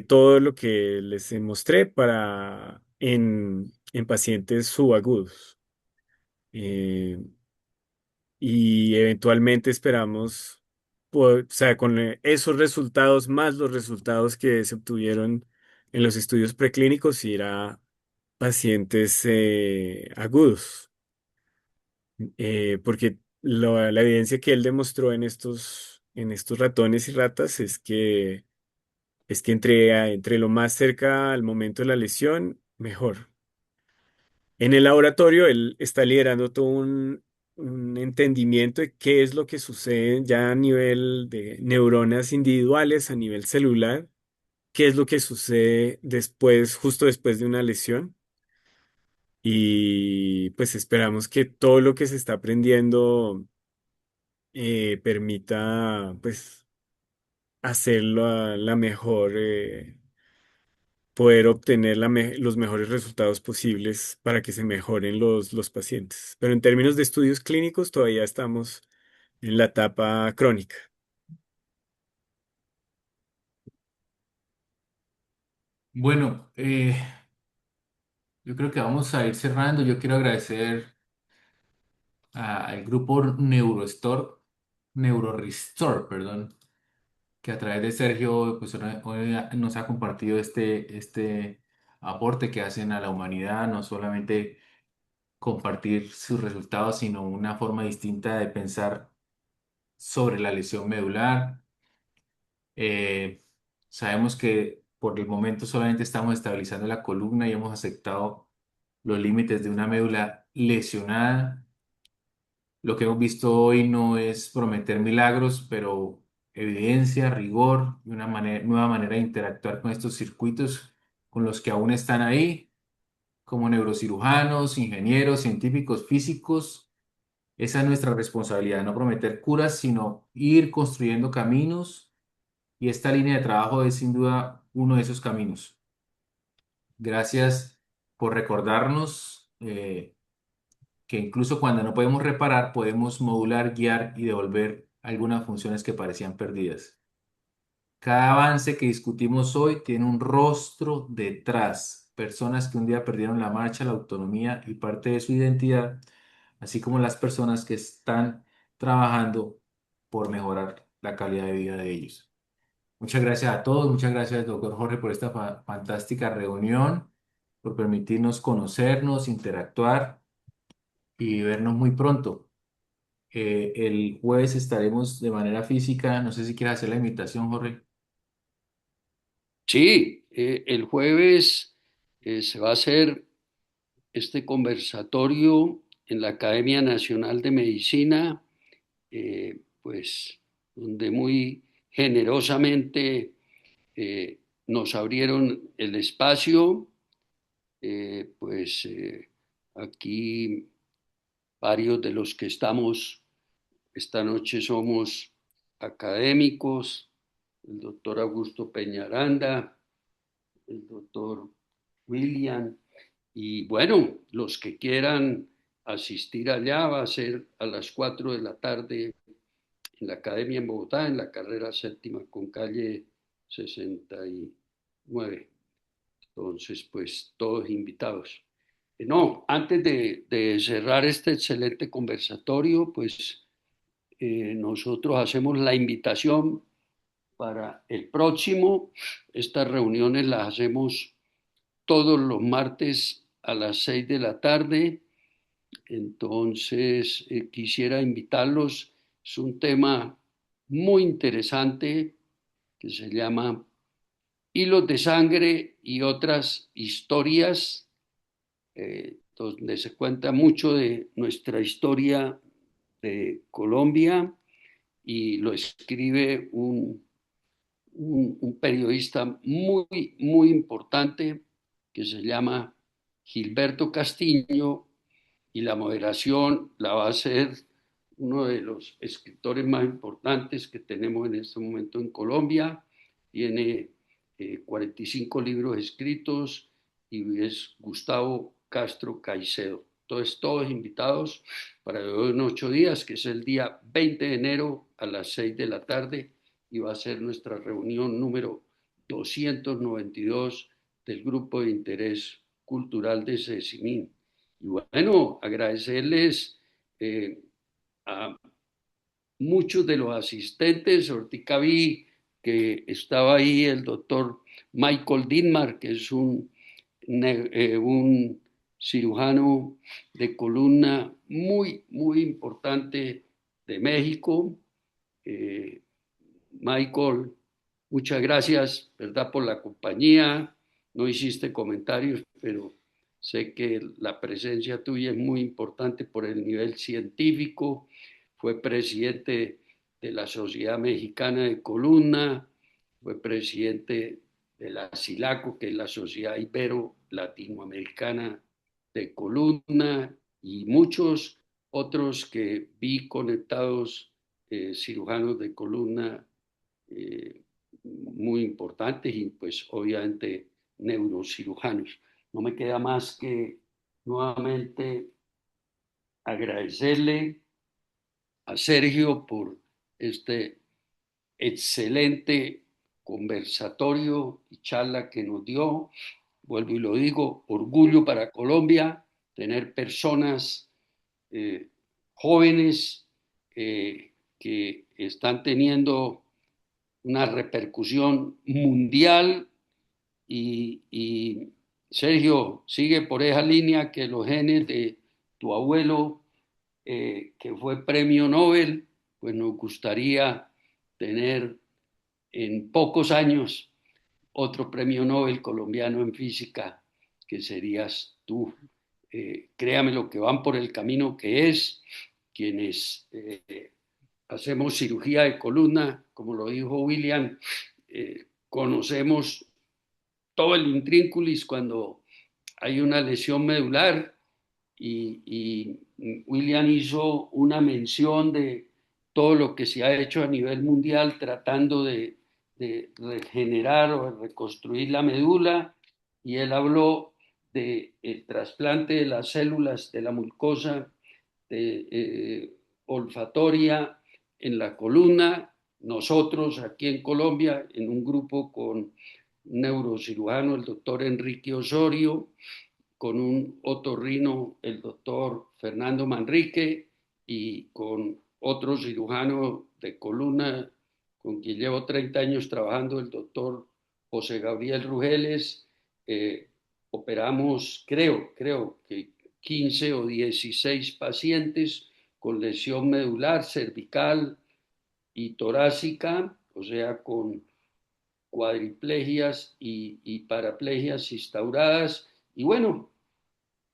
todo lo que les mostré en pacientes subagudos. Eh, y eventualmente esperamos, o sea, con esos resultados más los resultados que se obtuvieron en los estudios preclínicos, ir a pacientes agudos. Porque la evidencia que él demostró en estos ratones y ratas es que entre lo más cerca al momento de la lesión, mejor. En el laboratorio, él está liderando todo un entendimiento de qué es lo que sucede ya a nivel de neuronas individuales, a nivel celular, qué es lo que sucede después, justo después de una lesión. Y pues esperamos que todo lo que se está aprendiendo permita pues hacerlo a la mejor, poder obtener los mejores resultados posibles para que se mejoren los pacientes. Pero en términos de estudios clínicos todavía estamos en la etapa crónica. Bueno, yo creo que vamos a ir cerrando. Yo quiero agradecer al grupo NeuroRestore, perdón, que a través de Sergio pues, hoy nos ha compartido este aporte que hacen a la humanidad, no solamente compartir sus resultados, sino una forma distinta de pensar sobre la lesión medular. Eh, Sabemos que por el momento solamente estamos estabilizando la columna y hemos aceptado los límites de una médula lesionada. Lo que hemos visto hoy no es prometer milagros, pero evidencia, rigor y una nueva manera de interactuar con estos circuitos con los que aún están ahí, como neurocirujanos, ingenieros, científicos, físicos. Esa es nuestra responsabilidad, no prometer curas, sino ir construyendo caminos y esta línea de trabajo es sin duda uno de esos caminos. Gracias por recordarnos que incluso cuando no podemos reparar, podemos modular, guiar y devolver algunas funciones que parecían perdidas. Cada avance que discutimos hoy tiene un rostro detrás, personas que un día perdieron la marcha, la autonomía y parte de su identidad, así como las personas que están trabajando por mejorar la calidad de vida de ellos. Muchas gracias a todos, muchas gracias, doctor Jorge, por esta fantástica reunión, por permitirnos conocernos, interactuar y vernos muy pronto. El jueves estaremos de manera física. No sé si quieres hacer la invitación, Jorge. Sí, el jueves se va a hacer este conversatorio en la Academia Nacional de Medicina, pues donde muy generosamente nos abrieron el espacio, pues aquí varios de los que estamos esta noche somos académicos, el doctor Augusto Peñaranda, el doctor William, y bueno, los que quieran asistir allá va a ser a las 4 de la tarde en la Academia en Bogotá, en la carrera séptima con calle 69. Entonces, pues todos invitados. No, antes de cerrar este excelente conversatorio, pues nosotros hacemos la invitación para el próximo. Estas reuniones las hacemos todos los martes a las 6 de la tarde. Entonces, quisiera invitarlos. Es un tema muy interesante que se llama Hilos de Sangre y otras historias, donde se cuenta mucho de nuestra historia de Colombia y lo escribe un periodista muy, muy importante que se llama Gilberto Castillo y la moderación la va a hacer uno de los escritores más importantes que tenemos en este momento en Colombia. Tiene 45 libros escritos y es Gustavo Castro Caicedo. Entonces, todos invitados para hoy en 8 días, que es el día 20 de enero a las 6 de la tarde, y va a ser nuestra reunión número 292 del Grupo de Interés Cultural de Cecimín. Y bueno, agradecerles a muchos de los asistentes. Ahorita vi que estaba ahí el doctor Michael Dittmar, que es un cirujano de columna muy, muy importante de México. Eh, Michael, muchas gracias, ¿verdad?, por la compañía. No hiciste comentarios, pero sé que la presencia tuya es muy importante por el nivel científico. Fue presidente de la Sociedad Mexicana de Columna, fue presidente de la SILACO, que es la Sociedad Ibero-Latinoamericana de Columna, y muchos otros que vi conectados, cirujanos de columna eh, muy importantes y pues obviamente neurocirujanos. No me queda más que nuevamente agradecerle a Sergio por este excelente conversatorio y charla que nos dio. Vuelvo y lo digo, orgullo para Colombia tener personas eh, jóvenes que están teniendo una repercusión mundial y Sergio, sigue por esa línea que los genes de tu abuelo, que fue premio Nobel, pues nos gustaría tener en pocos años otro premio Nobel colombiano en física, que serías tú. Créame lo que van por el camino que es, quienes hacemos cirugía de columna, como lo dijo William, conocemos todo el intrínculis cuando hay una lesión medular y William hizo una mención de todo lo que se ha hecho a nivel mundial tratando de regenerar o de reconstruir la médula, y él habló del trasplante de las células de la mucosa olfatoria en la columna. Nosotros aquí en Colombia, en un grupo con un neurocirujano, el doctor Enrique Osorio, con un otorrino, el doctor Fernando Manrique, y con otro cirujano de columna con quien llevo 30 años trabajando, el doctor José Gabriel Rugeles. Operamos, creo que 15 o 16 pacientes con lesión medular, cervical y torácica, o sea, con cuadriplegias y paraplegias instauradas. Y bueno,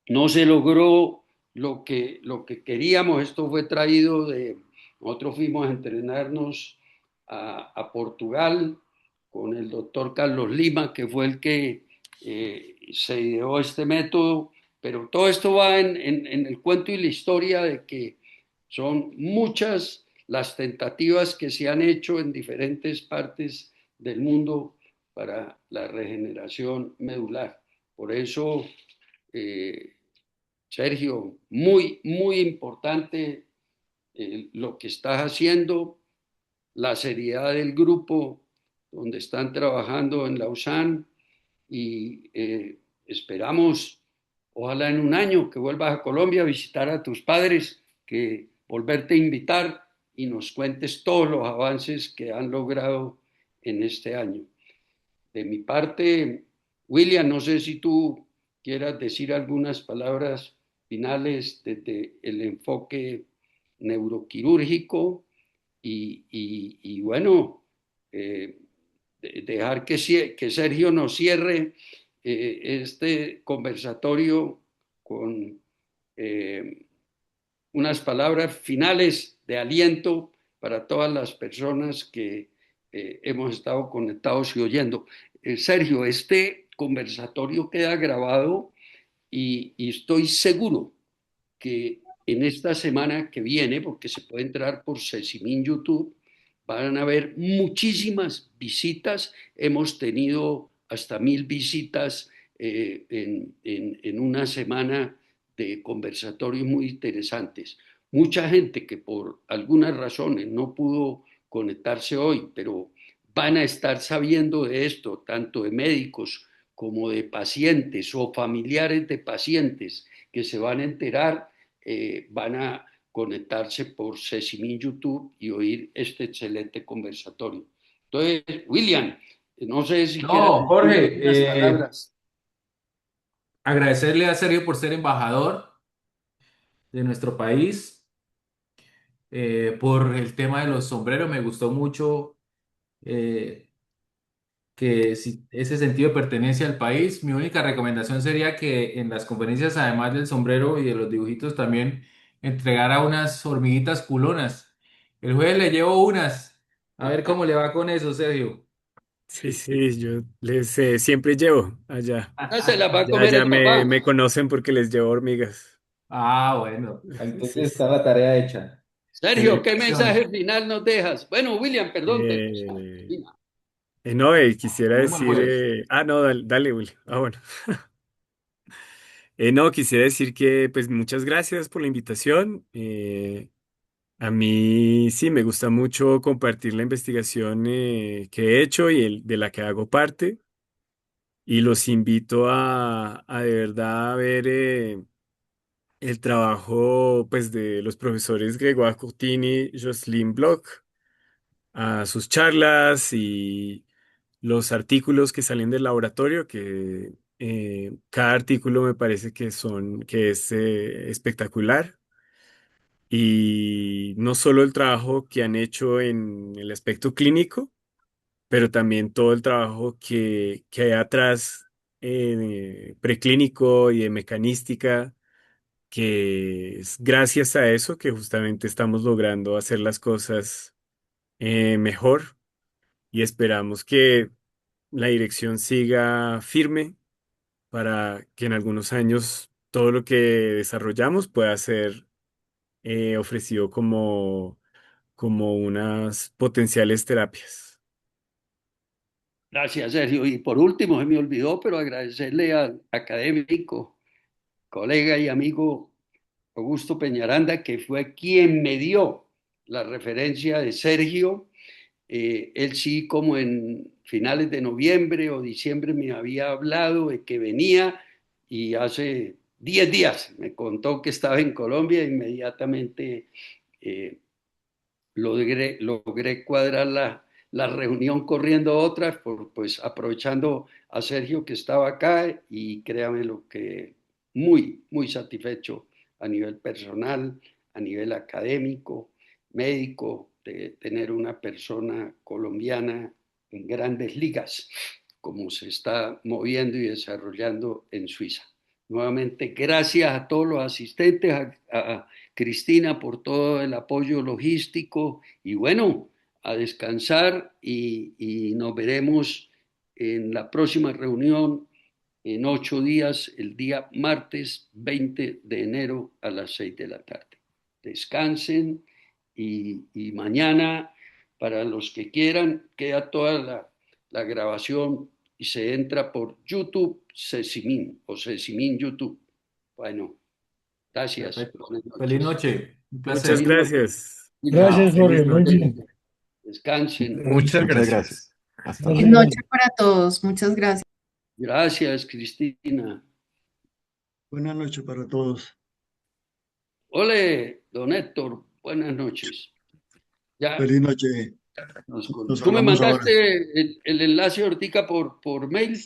no se logró lo que queríamos. Esto fue traído nosotros fuimos a entrenarnos a Portugal con el doctor Carlos Lima, que fue el que se ideó este método, pero todo esto va en el cuento y la historia de que son muchas las tentativas que se han hecho en diferentes partes del mundo para la regeneración medular. Por eso, eh, Sergio, muy, muy importante lo que estás haciendo, la seriedad del grupo donde están trabajando en Lausanne, y esperamos, ojalá en un año, que vuelvas a Colombia a visitar a tus padres, que volverte a invitar y nos cuentes todos los avances que han logrado en este año. De mi parte, William, no sé si tú quieras decir algunas palabras finales desde el enfoque neuroquirúrgico y bueno, eh, dejar que Sergio nos cierre este conversatorio con unas palabras finales de aliento para todas las personas que hemos estado conectados y oyendo. Sergio, este conversatorio queda grabado y estoy seguro que en esta semana que viene, porque se puede entrar por Sesimín YouTube, van a haber muchísimas visitas. Hemos tenido hasta 1000 visitas en una semana de conversatorios muy interesantes. Mucha gente que por algunas razones no pudo conectarse hoy, pero van a estar sabiendo de esto, tanto de médicos como de pacientes o familiares de pacientes que se van a enterar, van a conectarse por Sesimín YouTube y oír este excelente conversatorio. Entonces, William, no sé si quieres No, decir algunas Jorge, palabras. agradecerle a Sergio por ser embajador de nuestro país. por el tema de los sombreros. Me gustó mucho eh, que si ese sentido de pertenencia al país. Mi única recomendación sería que en las conferencias, además del sombrero y de los dibujitos, también entregara unas hormiguitas culonas. El jueves le llevo unas. A ver cómo le va con eso, Sergio. Sí, sí, yo les siempre llevo allá. Ah, se las va a Ya, comer ya el papá. me conocen porque les llevo hormigas. Ah, bueno, Sí, entonces sí. está la tarea hecha. Sergio, ¿qué Felicitaciones. mensaje final nos dejas? Bueno, William, perdón, te Eh, no, quisiera Nos vemos el decir, jueves. no, dale, dale, Willy. Ah, bueno. No, quisiera decir que, pues, muchas gracias por la invitación. A mí sí me gusta mucho compartir la investigación que he hecho y de la que hago parte. Y los invito a de verdad a ver el trabajo, pues, de los profesores Gregoire Courtine y Jocelyn Bloch, a sus charlas y los artículos que salen del laboratorio, que cada artículo me parece que es espectacular. Y no solo el trabajo que han hecho en el aspecto clínico, pero también todo el trabajo que hay atrás preclínico y de mecanística, que es gracias a eso que justamente estamos logrando hacer las cosas mejor y esperamos que la dirección siga firme para que en algunos años todo lo que desarrollamos pueda ser ofrecido como unas potenciales terapias. Gracias, Sergio. Y por último, se me olvidó, pero agradecerle al académico, colega y amigo Augusto Peñaranda, que fue quien me dio la referencia de Sergio. Él sí, como en finales de noviembre o diciembre me había hablado de que venía y hace 10 días me contó que estaba en Colombia e inmediatamente eh, logré cuadrar la reunión corriendo a otras, pues aprovechando a Sergio que estaba acá y créame lo que muy, muy satisfecho a nivel personal, a nivel académico, médico, de tener una persona colombiana en grandes ligas, como se está moviendo y desarrollando en Suiza. Nuevamente, gracias a todos los asistentes, a Cristina por todo el apoyo logístico y bueno, a descansar y nos veremos en la próxima reunión en 8 días, el día martes 20 de enero a las 6 de la tarde. Descansen y mañana, para los que quieran, queda toda la grabación y se entra por YouTube Sesimin o Sesimin YouTube. Bueno, gracias. Perfecto. Buenas Feliz noches. noche. Un Muchas Feliz placer. noche. gracias. William. Gracias, Feliz Jorge. Muy noche. bien. Descansen. Muchas Muchas gracias. gracias. Hasta Buenas luego. noches para todos. Muchas gracias. Gracias, Cristina. Buenas noches para todos. Ole, don Héctor, buenas noches. Ya Feliz noche. Nos tú me hablamos ahora. mandaste el enlace ahorita por mail.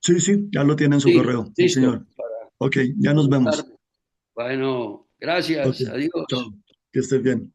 Sí, sí, ya lo tiene en su Sí, correo. Sí, listo. señor. Ok, ya nos vemos. Bueno, Ok, gracias. Adiós. chao. Que estés bien.